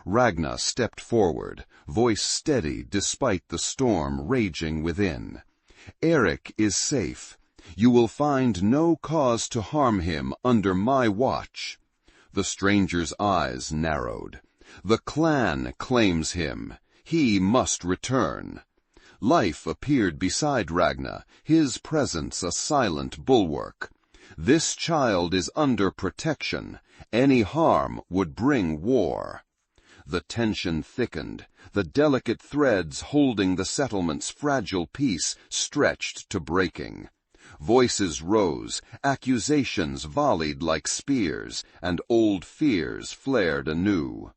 Ragna stepped forward, voice steady despite the storm raging within. "Eric is safe. You will find no cause to harm him under my watch." The stranger's eyes narrowed. "The clan claims him. He must return." Life appeared beside Ragna, his presence a silent bulwark. "This child is under protection. Any harm would bring war." The tension thickened. The delicate threads holding the settlement's fragile peace stretched to breaking. Voices rose, accusations volleyed like spears, and old fears flared anew.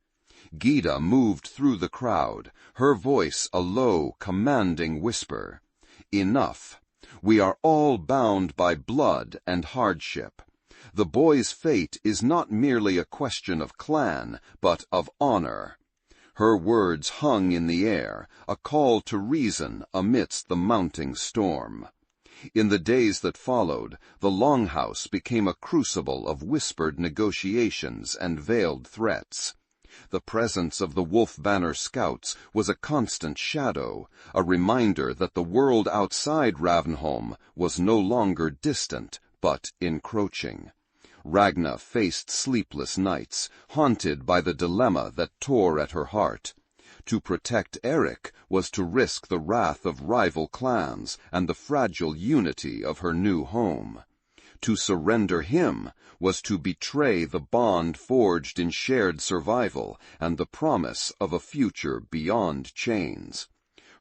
Gyda moved through the crowd, her voice a low, commanding whisper. "Enough. We are all bound by blood and hardship. The boy's fate is not merely a question of clan, but of honor." Her words hung in the air, a call to reason amidst the mounting storm. In the days that followed, the Longhouse became a crucible of whispered negotiations and veiled threats. The presence of the Wolf Banner scouts was a constant shadow, a reminder that the world outside Ravnholm was no longer distant, but encroaching. Ragna faced sleepless nights, haunted by the dilemma that tore at her heart. To protect Eric was to risk the wrath of rival clans and the fragile unity of her new home. To surrender him was to betray the bond forged in shared survival and the promise of a future beyond chains.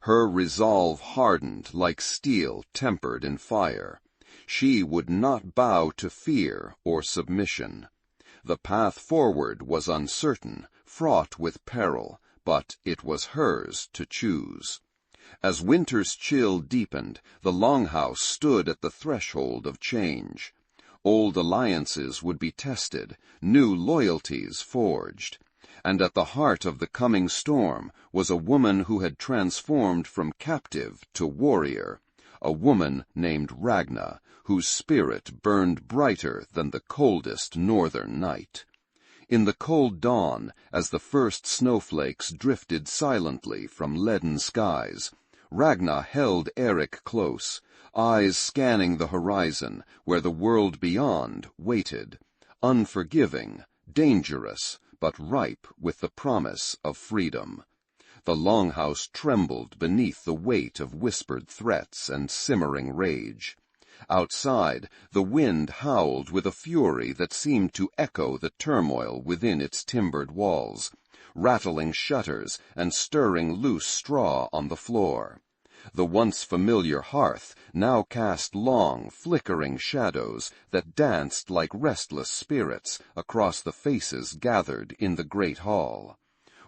Her resolve hardened like steel tempered in fire. She would not bow to fear or submission. The path forward was uncertain, fraught with peril, but it was hers to choose. As winter's chill deepened, the Longhouse stood at the threshold of change. Old alliances would be tested, new loyalties forged. And at the heart of the coming storm was a woman who had transformed from captive to warrior, a woman named Ragna, whose spirit burned brighter than the coldest northern night. In the cold dawn, as the first snowflakes drifted silently from leaden skies, Ragna held Eric close, eyes scanning the horizon where the world beyond waited, unforgiving, dangerous, but ripe with the promise of freedom. The Longhouse trembled beneath the weight of whispered threats and simmering rage. Outside, the wind howled with a fury that seemed to echo the turmoil within its timbered walls, rattling shutters and stirring loose straw on the floor. The once familiar hearth now cast long, flickering shadows that danced like restless spirits across the faces gathered in the great hall.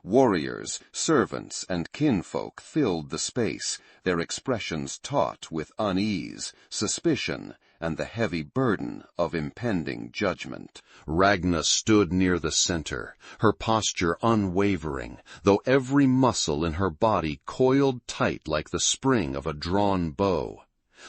Warriors, servants, and kinfolk filled the space, their expressions taut with unease, suspicion, and the heavy burden of impending judgment. Ragna stood near the center, her posture unwavering, though every muscle in her body coiled tight like the spring of a drawn bow.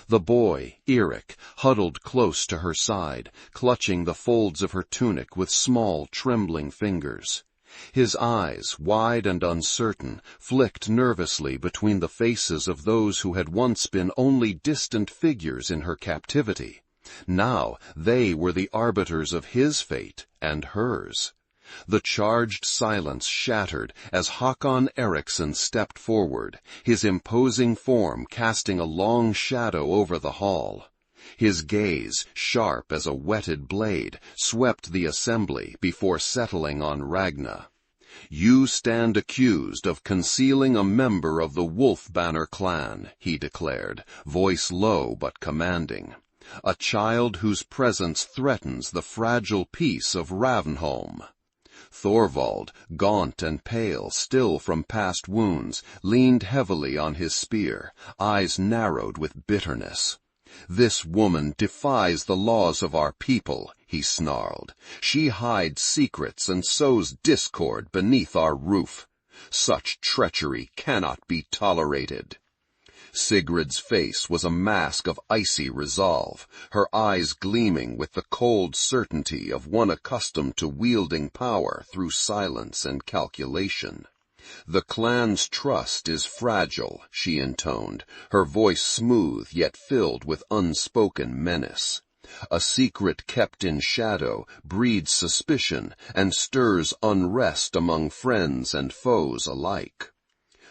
The boy, Eric, huddled close to her side, clutching the folds of her tunic with small, trembling fingers. His eyes, wide and uncertain, flicked nervously between the faces of those who had once been only distant figures in her captivity. Now they were the arbiters of his fate and hers. The charged silence shattered as Håkon Eriksson stepped forward, his imposing form casting a long shadow over the hall. His gaze, sharp as a whetted blade, swept the assembly before settling on Ragna. "You stand accused of concealing a member of the Wolf Banner clan," he declared, voice low but commanding. "A child whose presence threatens the fragile peace of Ravnholm." Thorvald, gaunt and pale still from past wounds, leaned heavily on his spear, eyes narrowed with bitterness. "This woman defies the laws of our people," he snarled. "She hides secrets and sows discord beneath our roof. Such treachery cannot be tolerated." Sigrid's face was a mask of icy resolve, her eyes gleaming with the cold certainty of one accustomed to wielding power through silence and calculation. "The clan's trust is fragile," she intoned, her voice smooth yet filled with unspoken menace. "A secret kept in shadow breeds suspicion and stirs unrest among friends and foes alike."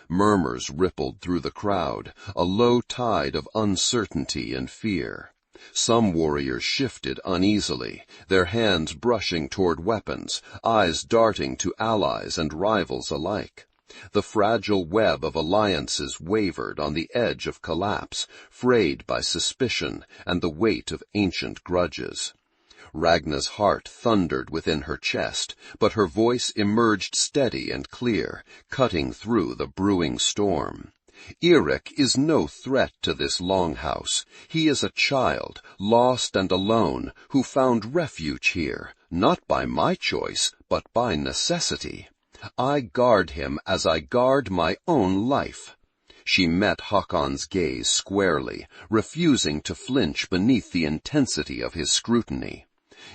Murmurs rippled through the crowd, a low tide of uncertainty and fear. Some warriors shifted uneasily, their hands brushing toward weapons, eyes darting to allies and rivals alike. The fragile web of alliances wavered on the edge of collapse, frayed by suspicion and the weight of ancient grudges. Ragna's heart thundered within her chest, but her voice emerged steady and clear, cutting through the brewing storm. "Eirik is no threat to this longhouse. He is a child, lost and alone, who found refuge here, not by my choice, but by necessity. I guard him as I guard my own life." She met Hakon's gaze squarely, refusing to flinch beneath the intensity of his scrutiny.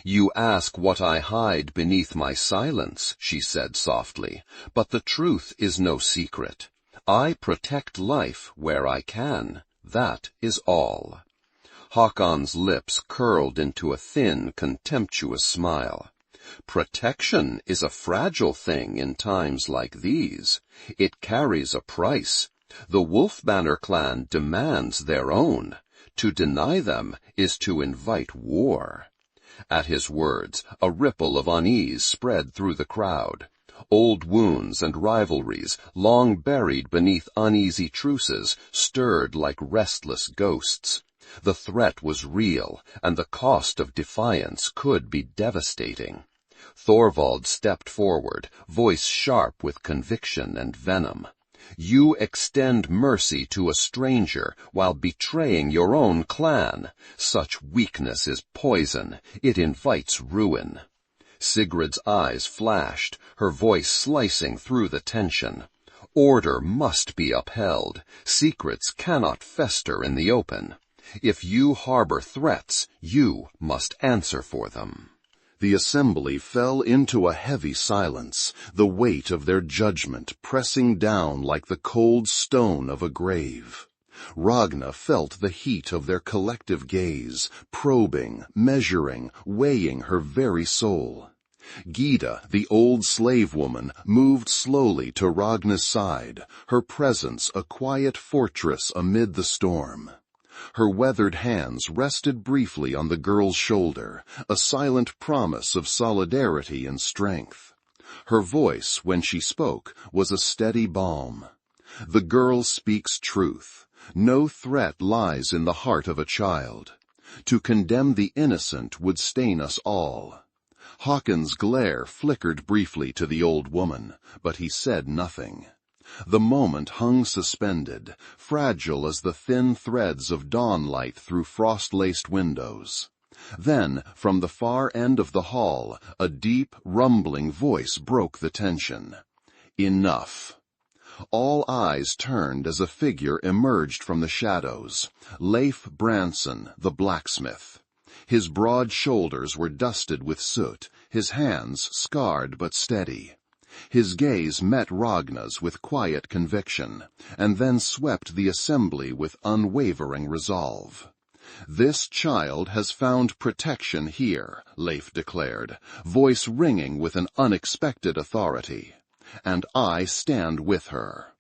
"You ask what I hide beneath my silence," she said softly, "but the truth is no secret. I protect life where I can. That is all." Hakon's lips curled into a thin, contemptuous smile. "Protection is a fragile thing in times like these. It carries a price. The Wolfbanner clan demands their own. To deny them is to invite war." At his words, a ripple of unease spread through the crowd. Old wounds and rivalries, long buried beneath uneasy truces, stirred like restless ghosts. The threat was real, and the cost of defiance could be devastating. Thorvald stepped forward, voice sharp with conviction and venom. "You extend mercy to a stranger while betraying your own clan. Such weakness is poison. It invites ruin." Sigrid's eyes flashed, her voice slicing through the tension. "Order must be upheld. Secrets cannot fester in the open. If you harbor threats, you must answer for them." The assembly fell into a heavy silence, the weight of their judgment pressing down like the cold stone of a grave. Ragna felt the heat of their collective gaze, probing, measuring, weighing her very soul. Gyda, the old slave woman, moved slowly to Ragna's side, her presence a quiet fortress amid the storm. Her weathered hands rested briefly on the girl's shoulder, a silent promise of solidarity and strength. Her voice, when she spoke, was a steady balm. "The girl speaks truth. No threat lies in the heart of a child. To condemn the innocent would stain us all." Hakon's glare flickered briefly to the old woman, but he said nothing. The moment hung suspended, fragile as the thin threads of dawnlight through frost-laced windows. Then, from the far end of the hall, a deep, rumbling voice broke the tension. "Enough." All eyes turned as a figure emerged from the shadows, Leif Branson, the blacksmith. His broad shoulders were dusted with soot, his hands scarred but steady. His gaze met Ragna's with quiet conviction, and then swept the assembly with unwavering resolve. "This child has found protection here," Leif declared, voice ringing with an unexpected authority. "And I stand with her.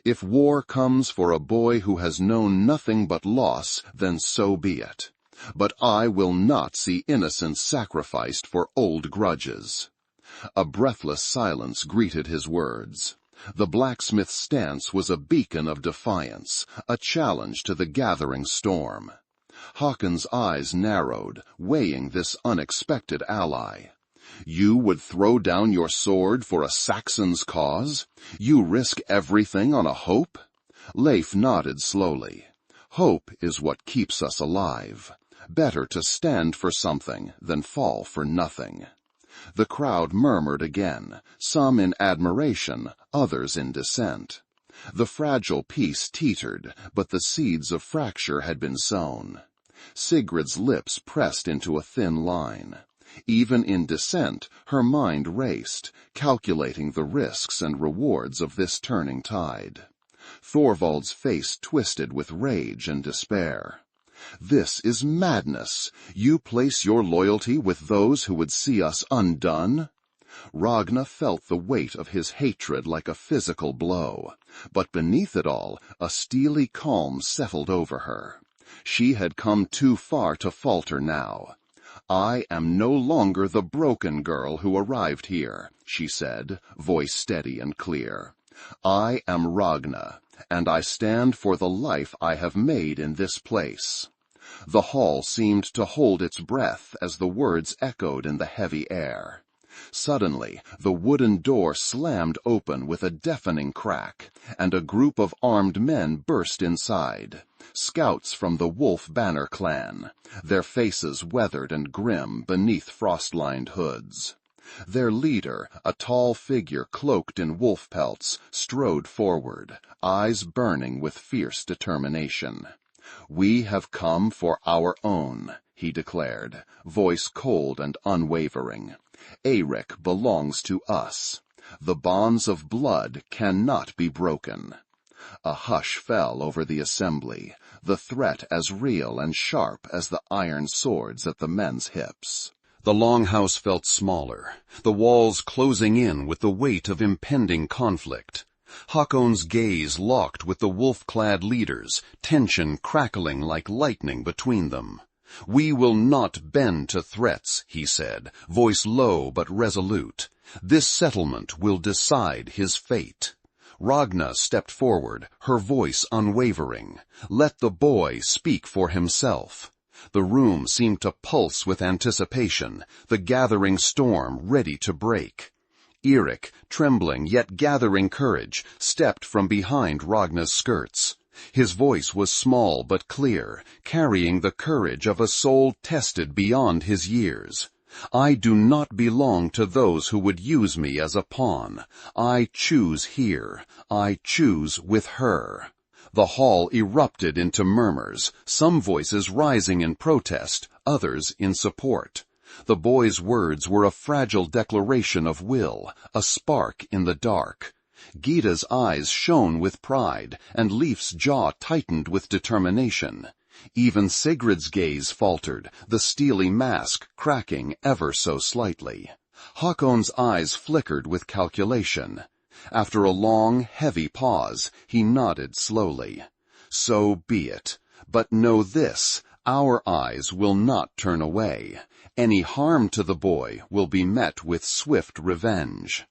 If war comes for a boy who has known nothing but loss, then so be it. But I will not see innocents sacrificed for old grudges." A breathless silence greeted his words. The blacksmith's stance was a beacon of defiance, a challenge to the gathering storm. Hakon's eyes narrowed, weighing this unexpected ally. You would throw down your sword for a Saxon's cause? You risk everything on a hope? Leif nodded slowly. Hope is what keeps us alive. Better to stand for something than fall for nothing. The crowd murmured again, some in admiration, others in dissent. The fragile peace teetered, but the seeds of fracture had been sown. Sigrid's lips pressed into a thin line. Even in dissent, her mind raced, calculating the risks and rewards of this turning tide. Thorvald's face twisted with rage and despair. This is madness. You place your loyalty with those who would see us undone? Ragna felt the weight of his hatred like a physical blow, but beneath it all, a steely calm settled over her. She had come too far to falter now. I am no longer the broken girl who arrived here, she said, voice steady and clear. I am Ragna, and I stand for the life I have made in this place. The hall seemed to hold its breath as the words echoed in the heavy air. Suddenly, the wooden door slammed open with a deafening crack, and a group of armed men burst inside. Scouts from the Wolf Banner clan, their faces weathered and grim beneath frost-lined hoods. Their leader, a tall figure cloaked in wolf pelts, strode forward, eyes burning with fierce determination. We have come for our own, he declared, voice cold and unwavering. Eirik belongs to us. The bonds of blood cannot be broken. A hush fell over the assembly, the threat as real and sharp as the iron swords at the men's hips. The longhouse felt smaller, the walls closing in with the weight of impending conflict. Hakon's gaze locked with the wolf-clad leaders, tension crackling like lightning between them. We will not bend to threats, he said, voice low but resolute. This settlement will decide his fate. Ragna stepped forward, her voice unwavering. Let the boy speak for himself. The room seemed to pulse with anticipation, the gathering storm ready to break. Eirik, trembling yet gathering courage, stepped from behind Ragna's skirts. His voice was small but clear, carrying the courage of a soul tested beyond his years. I do not belong to those who would use me as a pawn. I choose here. I choose with her. The hall erupted into murmurs, some voices rising in protest, others in support. The boy's words were a fragile declaration of will, a spark in the dark. Gyda's eyes shone with pride, and Leif's jaw tightened with determination. Even Sigrid's gaze faltered, the steely mask cracking ever so slightly. Hakon's eyes flickered with calculation. After a long, heavy pause, he nodded slowly. So be it. But know this, our eyes will not turn away. Any harm to the boy will be met with swift revenge.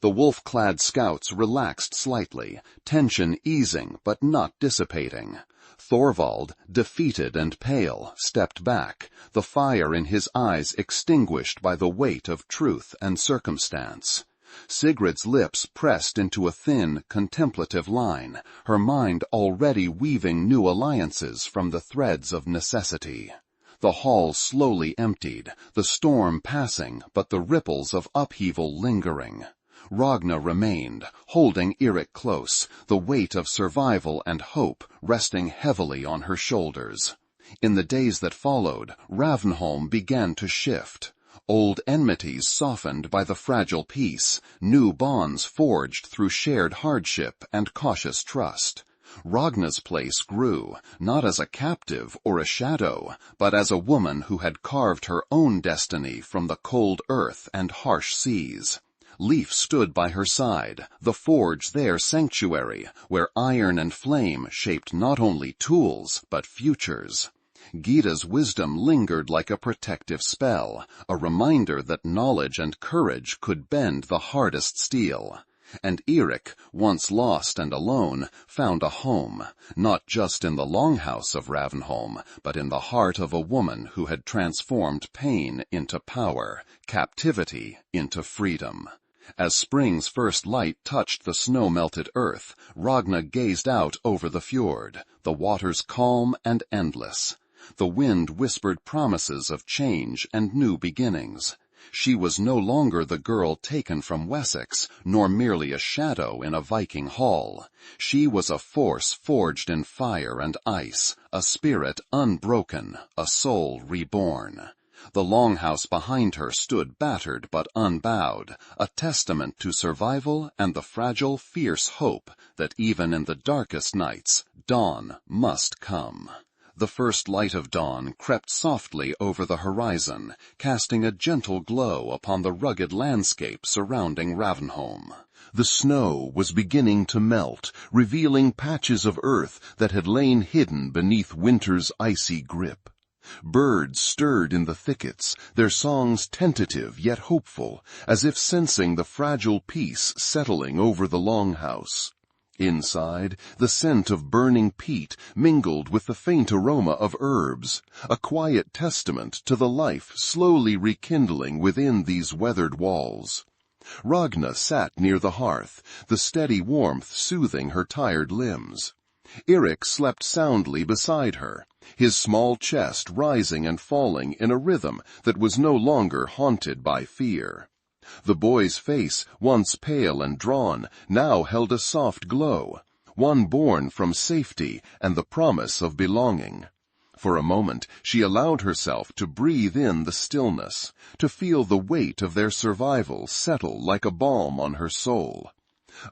The wolf-clad scouts relaxed slightly, tension easing but not dissipating. Thorvald, defeated and pale, stepped back, the fire in his eyes extinguished by the weight of truth and circumstance. Sigrid's lips pressed into a thin, contemplative line, her mind already weaving new alliances from the threads of necessity. The hall slowly emptied, the storm passing, but the ripples of upheaval lingering. Ragna remained, holding Eirik close, the weight of survival and hope resting heavily on her shoulders. In the days that followed, Ravnholm began to shift. Old enmities softened by the fragile peace, new bonds forged through shared hardship and cautious trust. Ragna's place grew, not as a captive or a shadow, but as a woman who had carved her own destiny from the cold earth and harsh seas. Leif stood by her side, the forge their sanctuary, where iron and flame shaped not only tools, but futures. Gyda's wisdom lingered like a protective spell, a reminder that knowledge and courage could bend the hardest steel. And Eirik, once lost and alone, found a home, not just in the longhouse of Ravenholm, but in the heart of a woman who had transformed pain into power, captivity into freedom. As spring's first light touched the snow-melted earth, Ragna gazed out over the fjord, the waters calm and endless. The wind whispered promises of change and new beginnings. She was no longer the girl taken from Wessex, nor merely a shadow in a Viking hall. She was a force forged in fire and ice, a spirit unbroken, a soul reborn. The longhouse behind her stood battered but unbowed, a testament to survival and the fragile, fierce hope that even in the darkest nights, dawn must come. The first light of dawn crept softly over the horizon, casting a gentle glow upon the rugged landscape surrounding Ravenholm. The snow was beginning to melt, revealing patches of earth that had lain hidden beneath winter's icy grip. Birds stirred in the thickets, their songs tentative yet hopeful, as if sensing the fragile peace settling over the longhouse. Inside, the scent of burning peat mingled with the faint aroma of herbs, a quiet testament to the life slowly rekindling within these weathered walls. Ragna sat near the hearth, the steady warmth soothing her tired limbs. Eirik slept soundly beside her, his small chest rising and falling in a rhythm that was no longer haunted by fear. The boy's face, once pale and drawn, now held a soft glow, one born from safety and the promise of belonging. For a moment she allowed herself to breathe in the stillness, to feel the weight of their survival settle like a balm on her soul.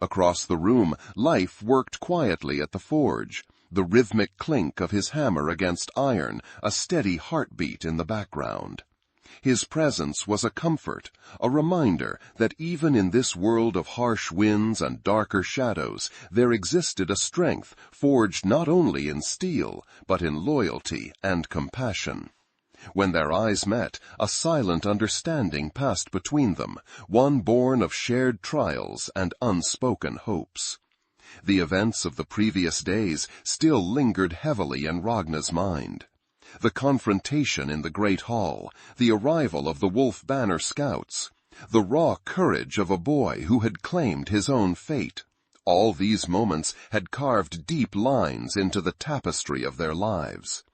Across the room, life worked quietly at the forge, the rhythmic clink of his hammer against iron, a steady heartbeat in the background. His presence was a comfort, a reminder that even in this world of harsh winds and darker shadows, there existed a strength forged not only in steel, but in loyalty and compassion. When their eyes met, a silent understanding passed between them, one born of shared trials and unspoken hopes. The events of the previous days still lingered heavily in Ragna's mind. The confrontation in the Great Hall, the arrival of the Wolf Banner Scouts, the raw courage of a boy who had claimed his own fate. All these moments had carved deep lines into the tapestry of their lives.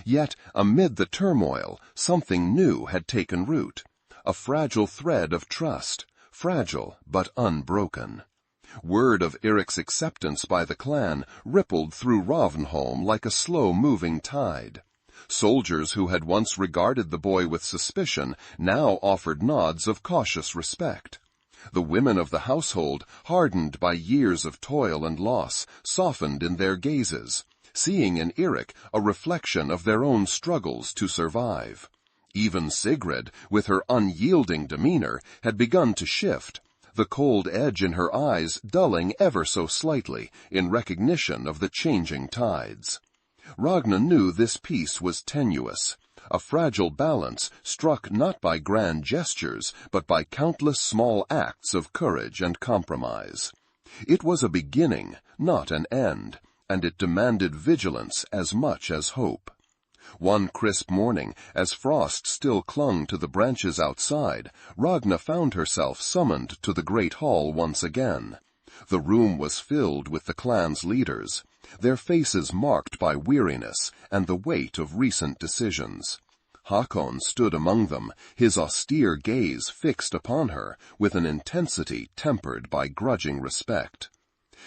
Yet, amid the turmoil, something new had taken root, a fragile thread of trust, fragile but unbroken. Word of Eirik's acceptance by the clan rippled through Ravenholm like a slow-moving tide. Soldiers who had once regarded the boy with suspicion now offered nods of cautious respect. The women of the household, hardened by years of toil and loss, softened in their gazes, seeing in Eirik a reflection of their own struggles to survive. Even Sigrid, with her unyielding demeanor, had begun to shift, the cold edge in her eyes dulling ever so slightly in recognition of the changing tides. Ragna knew this peace was tenuous, a fragile balance struck not by grand gestures, but by countless small acts of courage and compromise. It was a beginning, not an end, and it demanded vigilance as much as hope. One crisp morning, as frost still clung to the branches outside, Ragna found herself summoned to the great hall once again. The room was filled with the clan's leaders, their faces marked by weariness and the weight of recent decisions. Hakon stood among them, his austere gaze fixed upon her with an intensity tempered by grudging respect.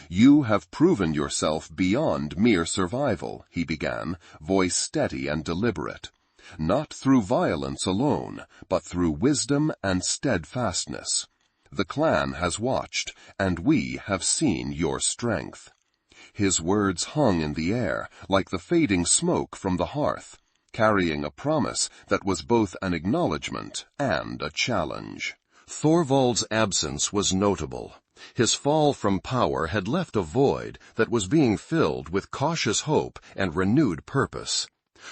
"You have proven yourself beyond mere survival," he began, voice steady and deliberate. "Not through violence alone, but through wisdom and steadfastness. The clan has watched, and we have seen your strength." His words hung in the air, like the fading smoke from the hearth, carrying a promise that was both an acknowledgment and a challenge. Thorvald's absence was notable. His fall from power had left a void that was being filled with cautious hope and renewed purpose.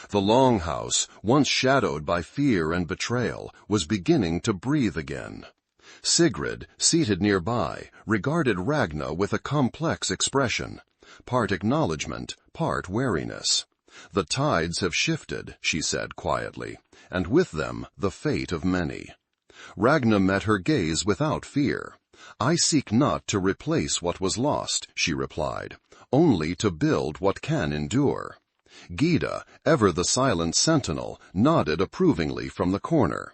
The longhouse, once shadowed by fear and betrayal, was beginning to breathe again. Sigrid, seated nearby, regarded Ragna with a complex expression, part acknowledgement, part wariness. "The tides have shifted," she said quietly, "and with them the fate of many." Ragna met her gaze without fear. "I seek not to replace what was lost," she replied, "only to build what can endure." Gyda, ever the silent sentinel, nodded approvingly from the corner.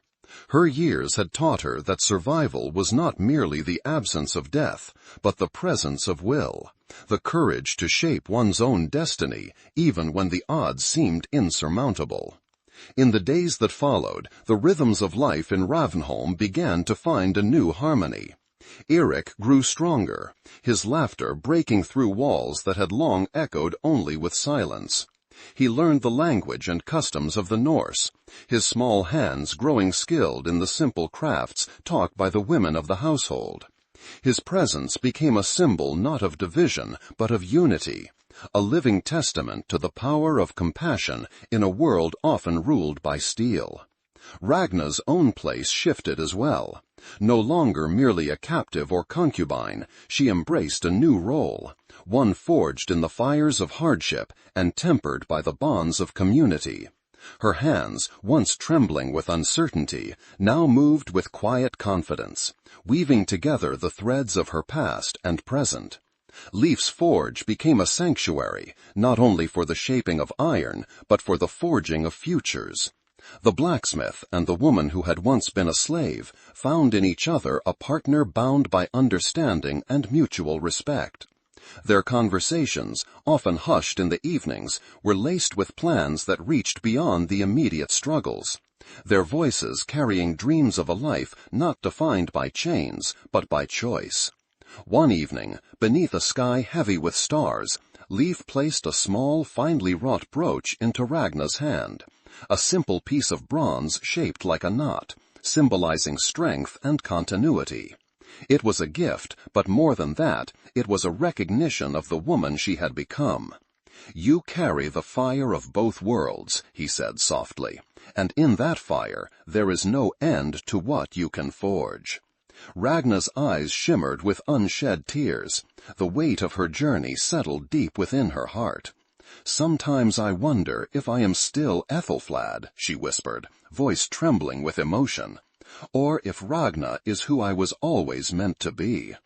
Her years had taught her that survival was not merely the absence of death, but the presence of will, the courage to shape one's own destiny, even when the odds seemed insurmountable. In the days that followed, the rhythms of life in Ravenholm began to find a new harmony. Eirik grew stronger, his laughter breaking through walls that had long echoed only with silence. He learned the language and customs of the Norse, his small hands growing skilled in the simple crafts taught by the women of the household. His presence became a symbol not of division, but of unity, a living testament to the power of compassion in a world often ruled by steel. Ragna's own place shifted as well. No longer merely a captive or concubine, she embraced a new role, one forged in the fires of hardship and tempered by the bonds of community. Her hands, once trembling with uncertainty, now moved with quiet confidence, weaving together the threads of her past and present. Leif's forge became a sanctuary, not only for the shaping of iron, but for the forging of futures. The blacksmith and the woman who had once been a slave found in each other a partner bound by understanding and mutual respect. Their conversations, often hushed in the evenings, were laced with plans that reached beyond the immediate struggles, their voices carrying dreams of a life not defined by chains, but by choice. One evening, beneath a sky heavy with stars, Leif placed a small, finely wrought brooch into Ragna's hand, a simple piece of bronze shaped like a knot, symbolizing strength and continuity. It was a gift, but more than that, it was a recognition of the woman she had become. "You carry the fire of both worlds," he said softly, "and in that fire there is no end to what you can forge." Ragna's eyes shimmered with unshed tears. The weight of her journey settled deep within her heart. "Sometimes I wonder if I am still Aethelflaed," she whispered, voice trembling with emotion, "or if Ragna is who I was always meant to be."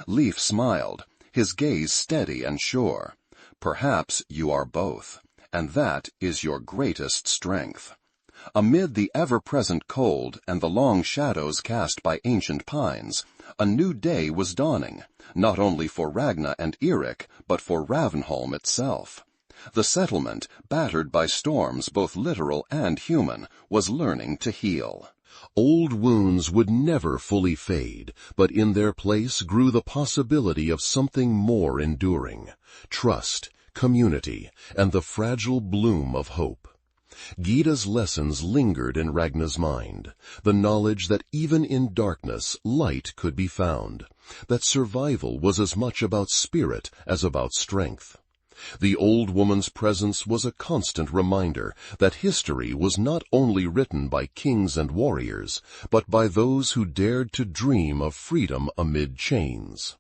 Leif smiled, his gaze steady and sure. "Perhaps you are both, and that is your greatest strength." Amid the ever-present cold and the long shadows cast by ancient pines, a new day was dawning, not only for Ragna and Eirik, but for Ravenholm itself. The settlement, battered by storms both literal and human, was learning to heal. Old wounds would never fully fade, but in their place grew the possibility of something more enduring: trust, community, and the fragile bloom of hope. Gyda's lessons lingered in Ragna's mind, the knowledge that even in darkness light could be found, that survival was as much about spirit as about strength. The old woman's presence was a constant reminder that history was not only written by kings and warriors, but by those who dared to dream of freedom amid chains.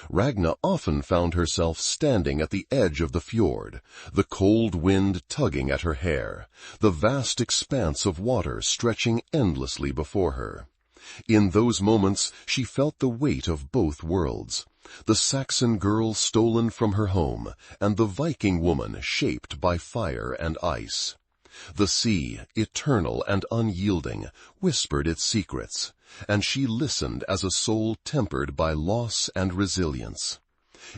Ragna often found herself standing at the edge of the fjord, the cold wind tugging at her hair, the vast expanse of water stretching endlessly before her. In those moments she felt the weight of both worlds, the Saxon girl stolen from her home, and the Viking woman shaped by fire and ice. The sea, eternal and unyielding, whispered its secrets, and she listened as a soul tempered by loss and resilience.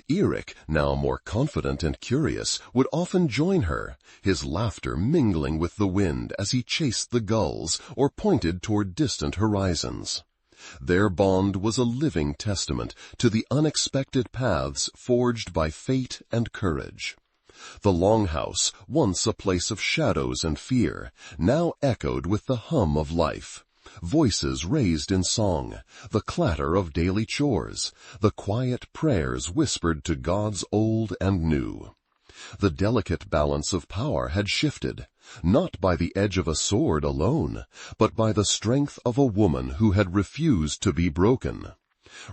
Eirik, now more confident and curious, would often join her, his laughter mingling with the wind as he chased the gulls or pointed toward distant horizons. Their bond was a living testament to the unexpected paths forged by fate and courage. The longhouse, once a place of shadows and fear, now echoed with the hum of life. Voices raised in song, the clatter of daily chores, the quiet prayers whispered to gods old and new. The delicate balance of power had shifted, not by the edge of a sword alone, but by the strength of a woman who had refused to be broken.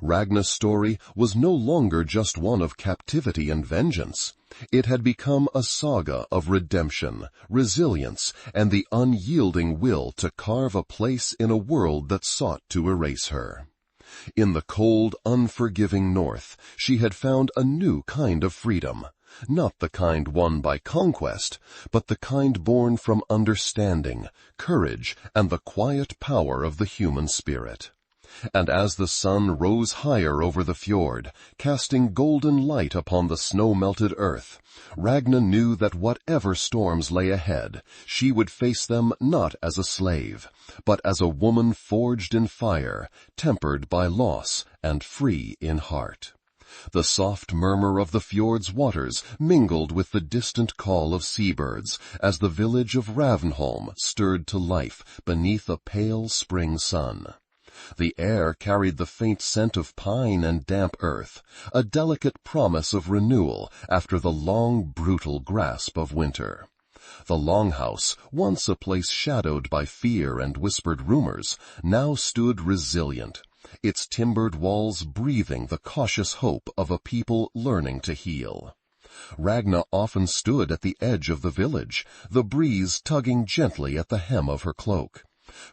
Ragna's story was no longer just one of captivity and vengeance. It had become a saga of redemption, resilience, and the unyielding will to carve a place in a world that sought to erase her. In the cold, unforgiving north, she had found a new kind of freedom. Not the kind won by conquest, but the kind born from understanding, courage, and the quiet power of the human spirit. And as the sun rose higher over the fjord, casting golden light upon the snow-melted earth, Ragna knew that whatever storms lay ahead, she would face them not as a slave, but as a woman forged in fire, tempered by loss, and free in heart. The soft murmur of the fjord's waters mingled with the distant call of seabirds as the village of Ravenholm stirred to life beneath a pale spring sun. The air carried the faint scent of pine and damp earth, a delicate promise of renewal after the long, brutal grasp of winter. The longhouse, once a place shadowed by fear and whispered rumors, now stood resilient, its timbered walls breathing the cautious hope of a people learning to heal. Ragna often stood at the edge of the village, the breeze tugging gently at the hem of her cloak.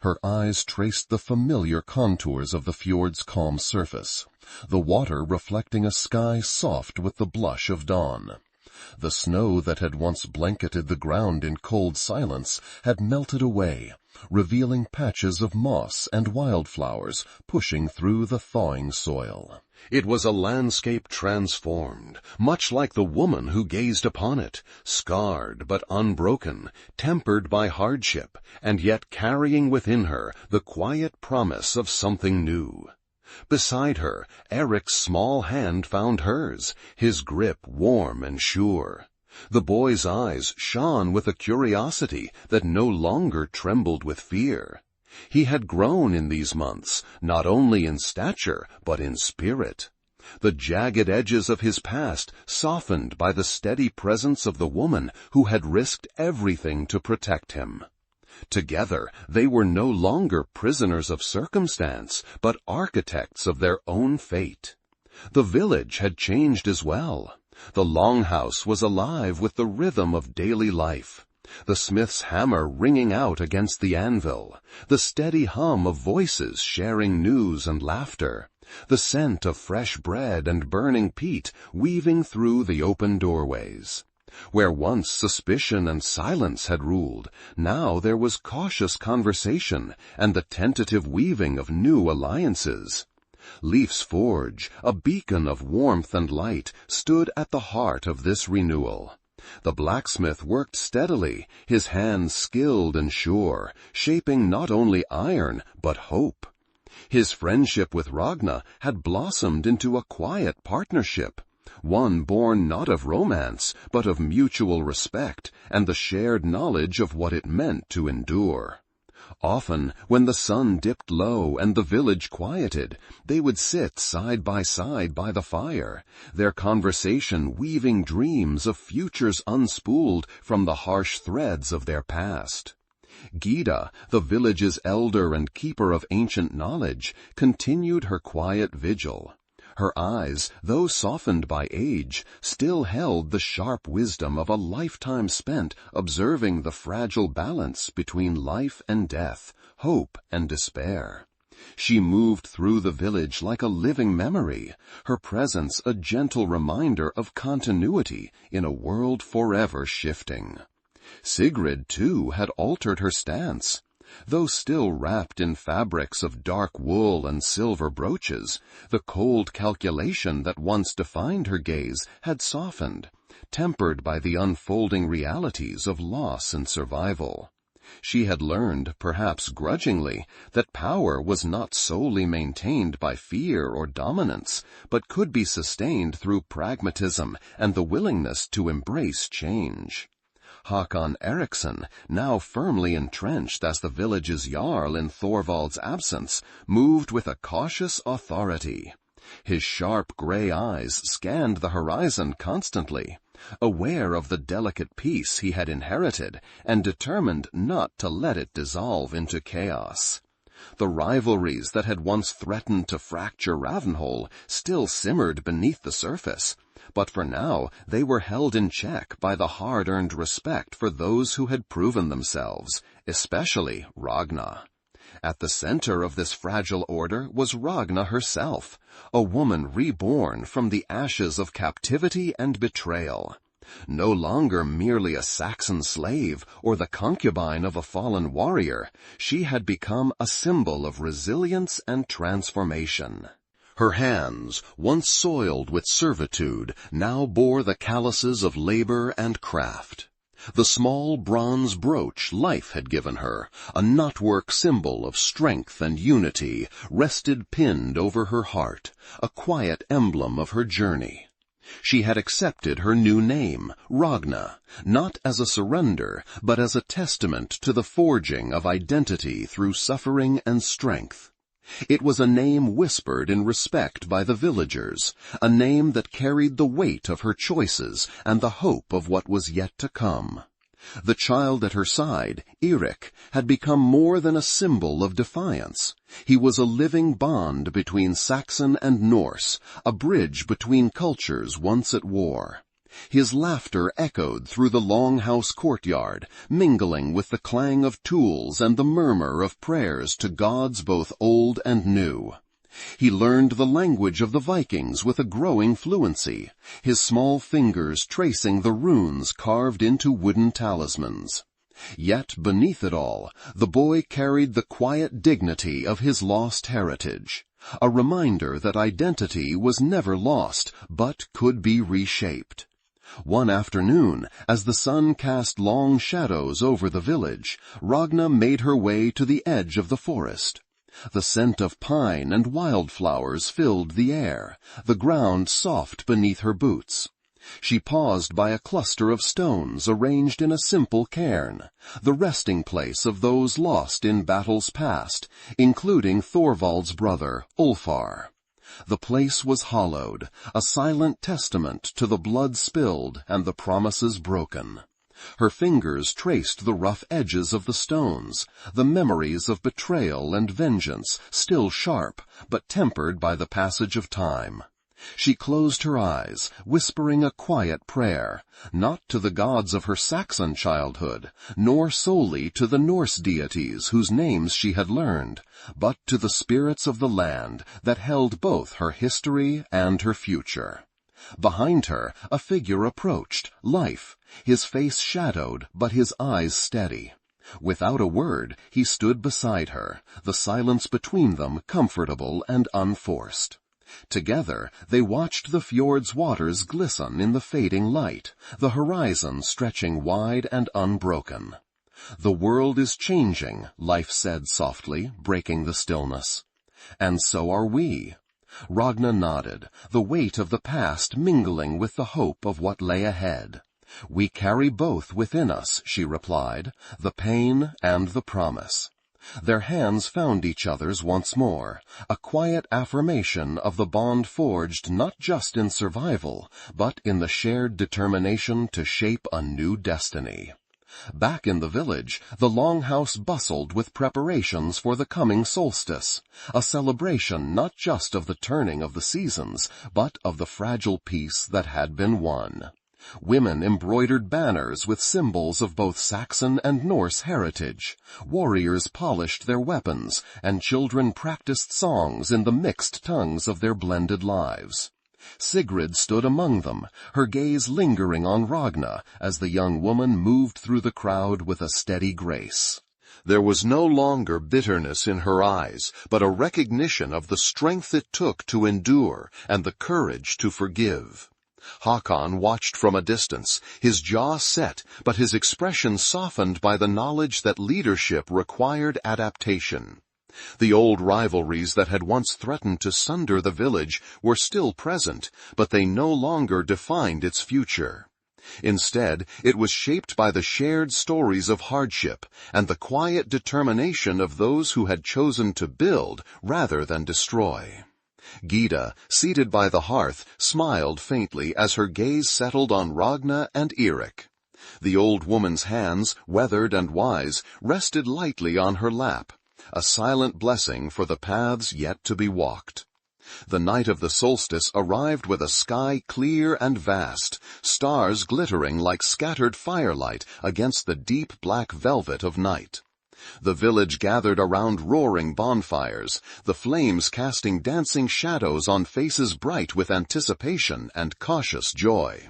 Her eyes traced the familiar contours of the fjord's calm surface, the water reflecting a sky soft with the blush of dawn. The snow that had once blanketed the ground in cold silence had melted away, revealing patches of moss and wildflowers pushing through the thawing soil. It was a landscape transformed, much like the woman who gazed upon it, scarred but unbroken, tempered by hardship, and yet carrying within her the quiet promise of something new. Beside her, Eric's small hand found hers, his grip warm and sure. The boy's eyes shone with a curiosity that no longer trembled with fear. He had grown in these months, not only in stature, but in spirit. The jagged edges of his past softened by the steady presence of the woman who had risked everything to protect him. Together, they were no longer prisoners of circumstance, but architects of their own fate. The village had changed as well. The longhouse was alive with the rhythm of daily life, the smith's hammer ringing out against the anvil, the steady hum of voices sharing news and laughter, the scent of fresh bread and burning peat weaving through the open doorways. Where once suspicion and silence had ruled, now there was cautious conversation and the tentative weaving of new alliances. Leif's forge, a beacon of warmth and light, stood at the heart of this renewal. The blacksmith worked steadily, his hands skilled and sure, shaping not only iron, but hope. His friendship with Ragna had blossomed into a quiet partnership, one born not of romance, but of mutual respect and the shared knowledge of what it meant to endure. Often, when the sun dipped low and the village quieted, they would sit side by the fire, their conversation weaving dreams of futures unspooled from the harsh threads of their past. Gyda, the village's elder and keeper of ancient knowledge, continued her quiet vigil. Her eyes, though softened by age, still held the sharp wisdom of a lifetime spent observing the fragile balance between life and death, hope and despair. She moved through the village like a living memory, her presence a gentle reminder of continuity in a world forever shifting. Sigrid, too, had altered her stance. Though still wrapped in fabrics of dark wool and silver brooches, the cold calculation that once defined her gaze had softened, tempered by the unfolding realities of loss and survival. She had learned, perhaps grudgingly, that power was not solely maintained by fear or dominance, but could be sustained through pragmatism and the willingness to embrace change. Hakon Eriksson, now firmly entrenched as the village's jarl in Thorvald's absence, moved with a cautious authority. His sharp gray eyes scanned the horizon constantly, Aware of the delicate peace he had inherited, and determined not to let it dissolve into chaos. The rivalries that had once threatened to fracture Ravenhall still simmered beneath the surface, but for now they were held in check by the hard-earned respect for those who had proven themselves, especially Ragna. At the center of this fragile order was Ragna herself, a woman reborn from the ashes of captivity and betrayal. No longer merely a Saxon slave or the concubine of a fallen warrior, she had become a symbol of resilience and transformation. Her hands, once soiled with servitude, now bore the calluses of labor and craft. The small bronze brooch life had given her, a knotwork symbol of strength and unity, rested pinned over her heart, a quiet emblem of her journey. She had accepted her new name, Ragna, not as a surrender, but as a testament to the forging of identity through suffering and strength. It was a name whispered in respect by the villagers, a name that carried the weight of her choices and the hope of what was yet to come. The child at her side, Eirik, had become more than a symbol of defiance. He was a living bond between Saxon and Norse, a bridge between cultures once at war. His laughter echoed through the longhouse courtyard, mingling with the clang of tools and the murmur of prayers to gods both old and new. He learned the language of the Vikings with a growing fluency, his small fingers tracing the runes carved into wooden talismans. Yet beneath it all, the boy carried the quiet dignity of his lost heritage, a reminder that identity was never lost, but could be reshaped. One afternoon, as the sun cast long shadows over the village, Ragna made her way to the edge of the forest. The scent of pine and wildflowers filled the air, the ground soft beneath her boots. She paused by a cluster of stones arranged in a simple cairn, the resting place of those lost in battles past, including Thorvald's brother, Ulfar. The place was hallowed, a silent testament to the blood spilled and the promises broken. Her fingers traced the rough edges of the stones, the memories of betrayal and vengeance, still sharp, but tempered by the passage of time. She closed her eyes, whispering a quiet prayer, not to the gods of her Saxon childhood, nor solely to the Norse deities whose names she had learned, but to the spirits of the land that held both her history and her future. Behind her, a figure approached, Life, his face shadowed, but his eyes steady. Without a word, he stood beside her, the silence between them comfortable and unforced. Together, they watched the fjord's waters glisten in the fading light, the horizon stretching wide and unbroken. "The world is changing," Life said softly, breaking the stillness. "And so are we." Ragna nodded, the weight of the past mingling with the hope of what lay ahead. "We carry both within us," she replied, "the pain and the promise." Their hands found each other's once more, a quiet affirmation of the bond forged not just in survival, but in the shared determination to shape a new destiny. Back in the village, the longhouse bustled with preparations for the coming solstice, a celebration not just of the turning of the seasons, but of the fragile peace that had been won. Women embroidered banners with symbols of both Saxon and Norse heritage. Warriors polished their weapons, and children practiced songs in the mixed tongues of their blended lives. Sigrid stood among them, her gaze lingering on Ragna as the young woman moved through the crowd with a steady grace. There was no longer bitterness in her eyes, but a recognition of the strength it took to endure and the courage to forgive. Hakon watched from a distance, his jaw set, but his expression softened by the knowledge that leadership required adaptation. The old rivalries that had once threatened to sunder the village were still present, but they no longer defined its future. Instead, it was shaped by the shared stories of hardship and the quiet determination of those who had chosen to build rather than destroy. Gyda, seated by the hearth, smiled faintly as her gaze settled on Ragna and Eirik. The old woman's hands, weathered and wise, rested lightly on her lap, a silent blessing for the paths yet to be walked. The night of the solstice arrived with a sky clear and vast, stars glittering like scattered firelight against the deep black velvet of night. The village gathered around roaring bonfires, the flames casting dancing shadows on faces bright with anticipation and cautious joy.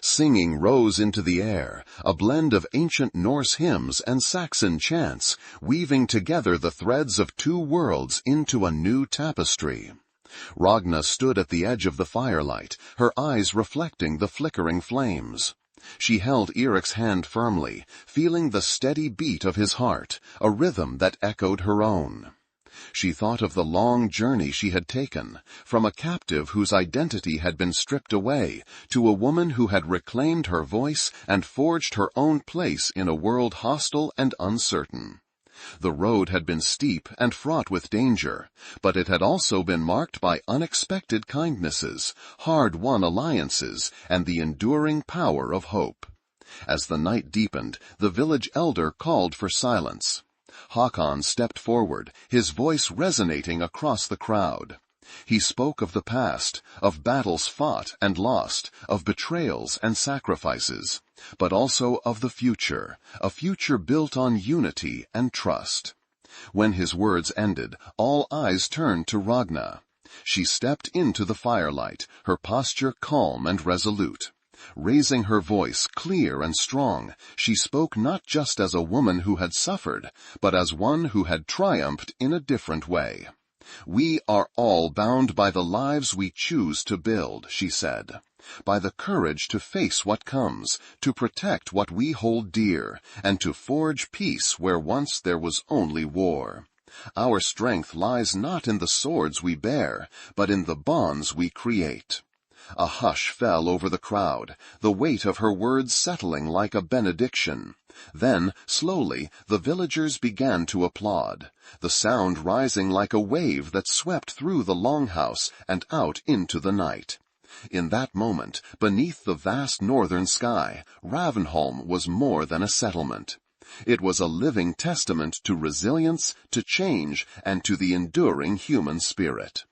Singing rose into the air, a blend of ancient Norse hymns and Saxon chants, weaving together the threads of two worlds into a new tapestry. Ragna stood at the edge of the firelight, her eyes reflecting the flickering flames. She held Eirik's hand firmly, feeling the steady beat of his heart, a rhythm that echoed her own. She thought of the long journey she had taken, from a captive whose identity had been stripped away, to a woman who had reclaimed her voice and forged her own place in a world hostile and uncertain. The road had been steep and fraught with danger, but it had also been marked by unexpected kindnesses, hard-won alliances, and the enduring power of hope. As the night deepened, the village elder called for silence. Hakon stepped forward, his voice resonating across the crowd. He spoke of the past, of battles fought and lost, of betrayals and sacrifices, but also of the future, a future built on unity and trust. When his words ended, all eyes turned to Ragna. She stepped into the firelight, her posture calm and resolute. Raising her voice clear and strong, she spoke not just as a woman who had suffered, but as one who had triumphed in a different way. "We are all bound by the lives we choose to build," she said, "by the courage to face what comes, to protect what we hold dear, and to forge peace where once there was only war. Our strength lies not in the swords we bear, but in the bonds we create." A hush fell over the crowd, the weight of her words settling like a benediction. Then, slowly, the villagers began to applaud, the sound rising like a wave that swept through the longhouse and out into the night. In that moment, beneath the vast northern sky, Ravenholm was more than a settlement. It was a living testament to resilience, to change, and to the enduring human spirit.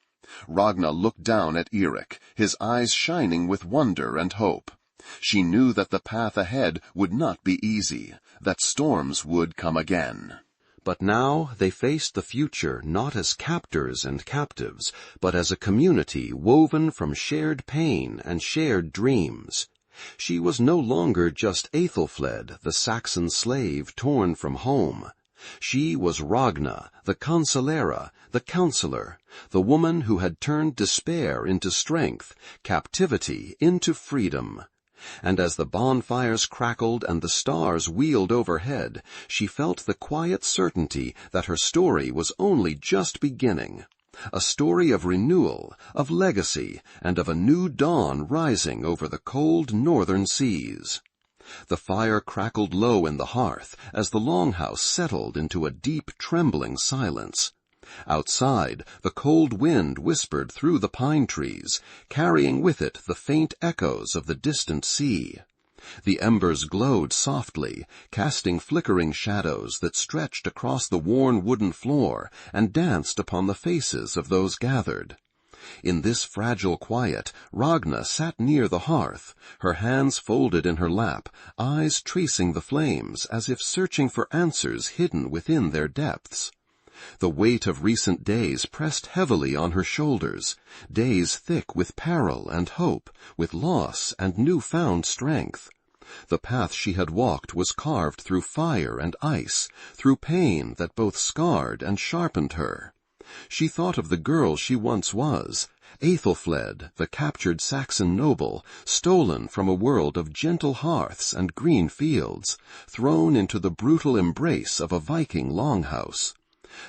Ragna looked down at Eirik, his eyes shining with wonder and hope. She knew that the path ahead would not be easy, that storms would come again. But now they faced the future not as captors and captives, but as a community woven from shared pain and shared dreams. She was no longer just Aethelflaed, the Saxon slave torn from home. She was Ragna, the consolera, the counselor, the woman who had turned despair into strength, captivity into freedom. And as the bonfires crackled and the stars wheeled overhead, she felt the quiet certainty that her story was only just beginning. A story of renewal, of legacy, and of a new dawn rising over the cold northern seas. The fire crackled low in the hearth as the longhouse settled into a deep, trembling silence. Outside, the cold wind whispered through the pine trees, carrying with it the faint echoes of the distant sea. The embers glowed softly, casting flickering shadows that stretched across the worn wooden floor and danced upon the faces of those gathered. In this fragile quiet, Ragna sat near the hearth, her hands folded in her lap, eyes tracing the flames as if searching for answers hidden within their depths. The weight of recent days pressed heavily on her shoulders, days thick with peril and hope, with loss and new-found strength. The path she had walked was carved through fire and ice, through pain that both scarred and sharpened her. She thought of the girl she once was, Aethelflaed, the captured Saxon noble, stolen from a world of gentle hearths and green fields, thrown into the brutal embrace of a Viking longhouse.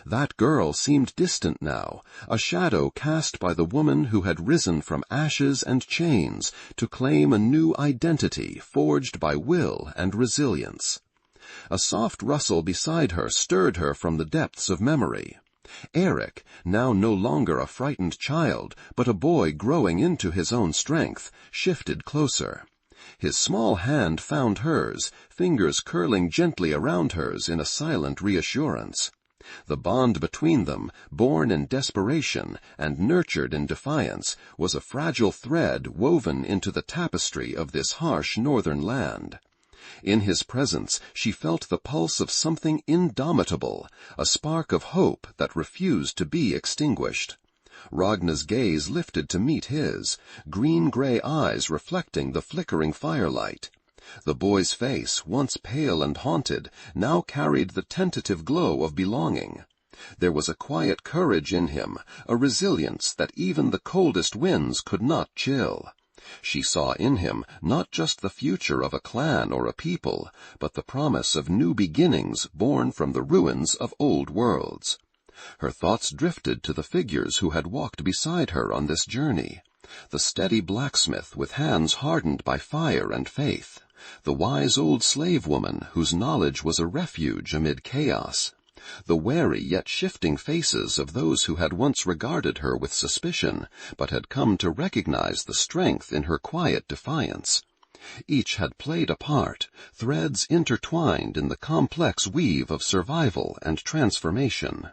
That girl seemed distant now, a shadow cast by the woman who had risen from ashes and chains to claim a new identity forged by will and resilience. A soft rustle beside her stirred her from the depths of memory. Eric, now no longer a frightened child, but a boy growing into his own strength, shifted closer. His small hand found hers, fingers curling gently around hers in a silent reassurance. The bond between them, born in desperation and nurtured in defiance, was a fragile thread woven into the tapestry of this harsh northern land. In his presence she felt the pulse of something indomitable, a spark of hope that refused to be extinguished. Ragna's gaze lifted to meet his, green-gray eyes reflecting the flickering firelight. The boy's face, once pale and haunted, now carried the tentative glow of belonging. There was a quiet courage in him, a resilience that even the coldest winds could not chill. She saw in him not just the future of a clan or a people, but the promise of new beginnings born from the ruins of old worlds. Her thoughts drifted to the figures who had walked beside her on this journey. The steady blacksmith with hands hardened by fire and faith. The wise old slave woman whose knowledge was a refuge amid chaos. The wary yet shifting faces of those who had once regarded her with suspicion, but had come to recognize the strength in her quiet defiance. Each had played a part, threads intertwined in the complex weave of survival and transformation.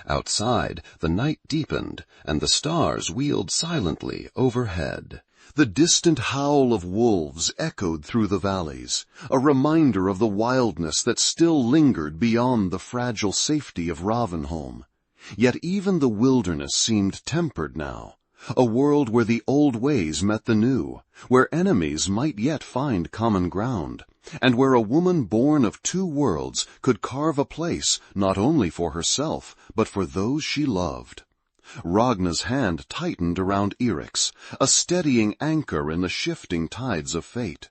Outside, the night deepened, and the stars wheeled silently overhead. The distant howl of wolves echoed through the valleys, a reminder of the wildness that still lingered beyond the fragile safety of Ravenholm. Yet even the wilderness seemed tempered now, a world where the old ways met the new, where enemies might yet find common ground, and where a woman born of two worlds could carve a place not only for herself, but for those she loved. Ragna's hand tightened around Eric's, a steadying anchor in the shifting tides of fate.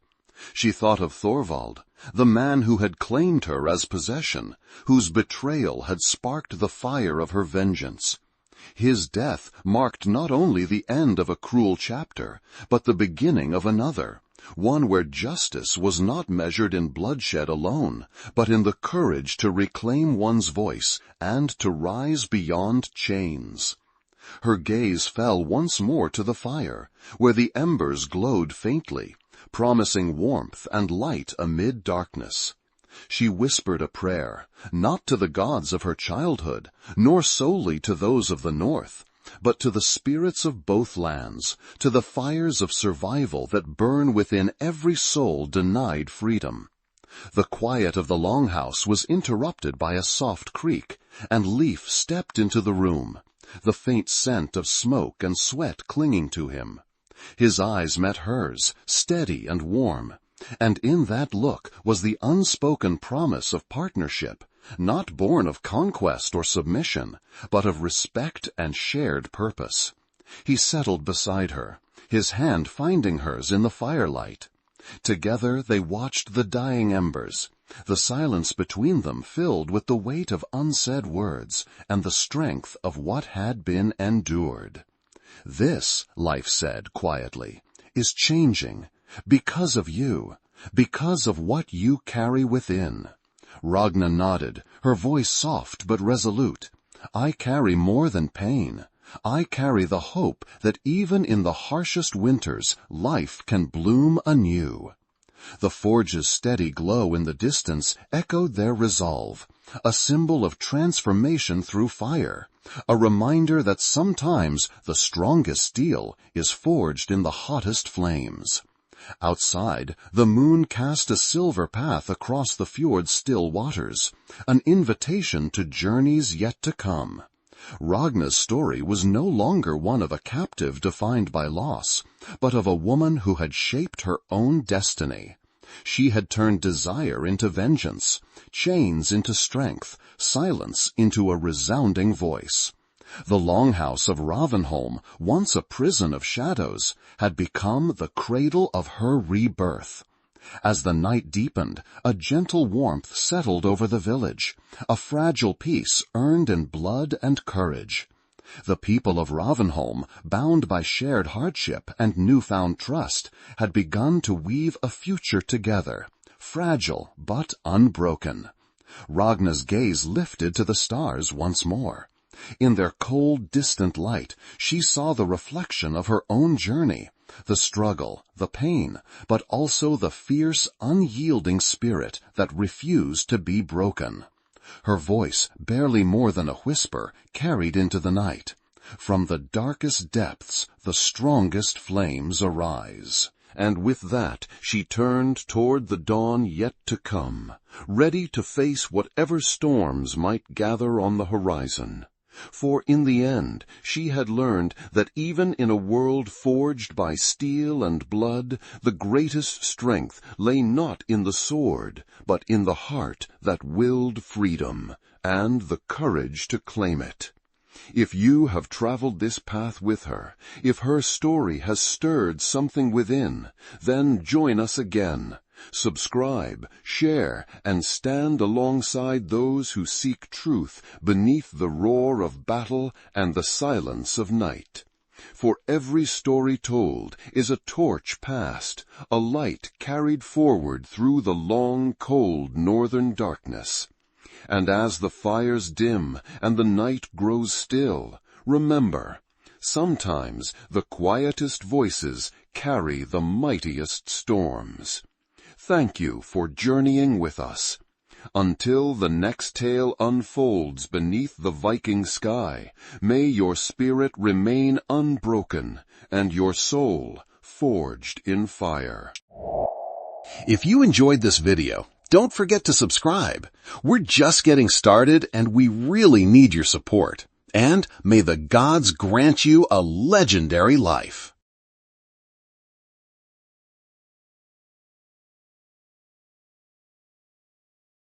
She thought of Thorvald, the man who had claimed her as possession, whose betrayal had sparked the fire of her vengeance. His death marked not only the end of a cruel chapter, but the beginning of another, one where justice was not measured in bloodshed alone, but in the courage to reclaim one's voice and to rise beyond chains. Her gaze fell once more to the fire, where the embers glowed faintly, promising warmth and light amid darkness. She whispered a prayer, not to the gods of her childhood, nor solely to those of the north, but to the spirits of both lands, to the fires of survival that burn within every soul denied freedom. The quiet of the longhouse was interrupted by a soft creak, and Leif stepped into the room, the faint scent of smoke and sweat clinging to him. His eyes met hers, steady and warm, and in that look was the unspoken promise of partnership, not born of conquest or submission, but of respect and shared purpose. He settled beside her, his hand finding hers in the firelight. Together they watched the dying embers, the silence between them filled with the weight of unsaid words and the strength of what had been endured. "This," Leif said quietly, "is changing, because of you, because of what you carry within." Ragna nodded, her voice soft but resolute. "I carry more than pain. I carry the hope that even in the harshest winters, life can bloom anew." The forge's steady glow in the distance echoed their resolve, a symbol of transformation through fire, a reminder that sometimes the strongest steel is forged in the hottest flames. Outside, the moon cast a silver path across the fjord's still waters, an invitation to journeys yet to come. Ragna's story was no longer one of a captive defined by loss, but of a woman who had shaped her own destiny. She had turned desire into vengeance, chains into strength, silence into a resounding voice. The longhouse of Ravenholm, once a prison of shadows, had become the cradle of her rebirth. As the night deepened, a gentle warmth settled over the village, a fragile peace earned in blood and courage. The people of Ravenholm, bound by shared hardship and newfound trust, had begun to weave a future together, fragile but unbroken. Ragna's gaze lifted to the stars once more. In their cold, distant light, she saw the reflection of her own journey, the struggle, the pain, but also the fierce, unyielding spirit that refused to be broken. Her voice, barely more than a whisper, carried into the night. From the darkest depths, the strongest flames arise. And with that, she turned toward the dawn yet to come, ready to face whatever storms might gather on the horizon. For in the end, she had learned that even in a world forged by steel and blood, the greatest strength lay not in the sword, but in the heart that willed freedom, and the courage to claim it. If you have traveled this path with her, if her story has stirred something within, then join us again. Subscribe, share, and stand alongside those who seek truth beneath the roar of battle and the silence of night. For every story told is a torch passed, a light carried forward through the long, cold northern darkness. And as the fires dim and the night grows still, remember, sometimes the quietest voices carry the mightiest storms. Thank you for journeying with us. Until the next tale unfolds beneath the Viking sky, may your spirit remain unbroken and your soul forged in fire. If you enjoyed this video, don't forget to subscribe. We're just getting started and we really need your support. And may the gods grant you a legendary life.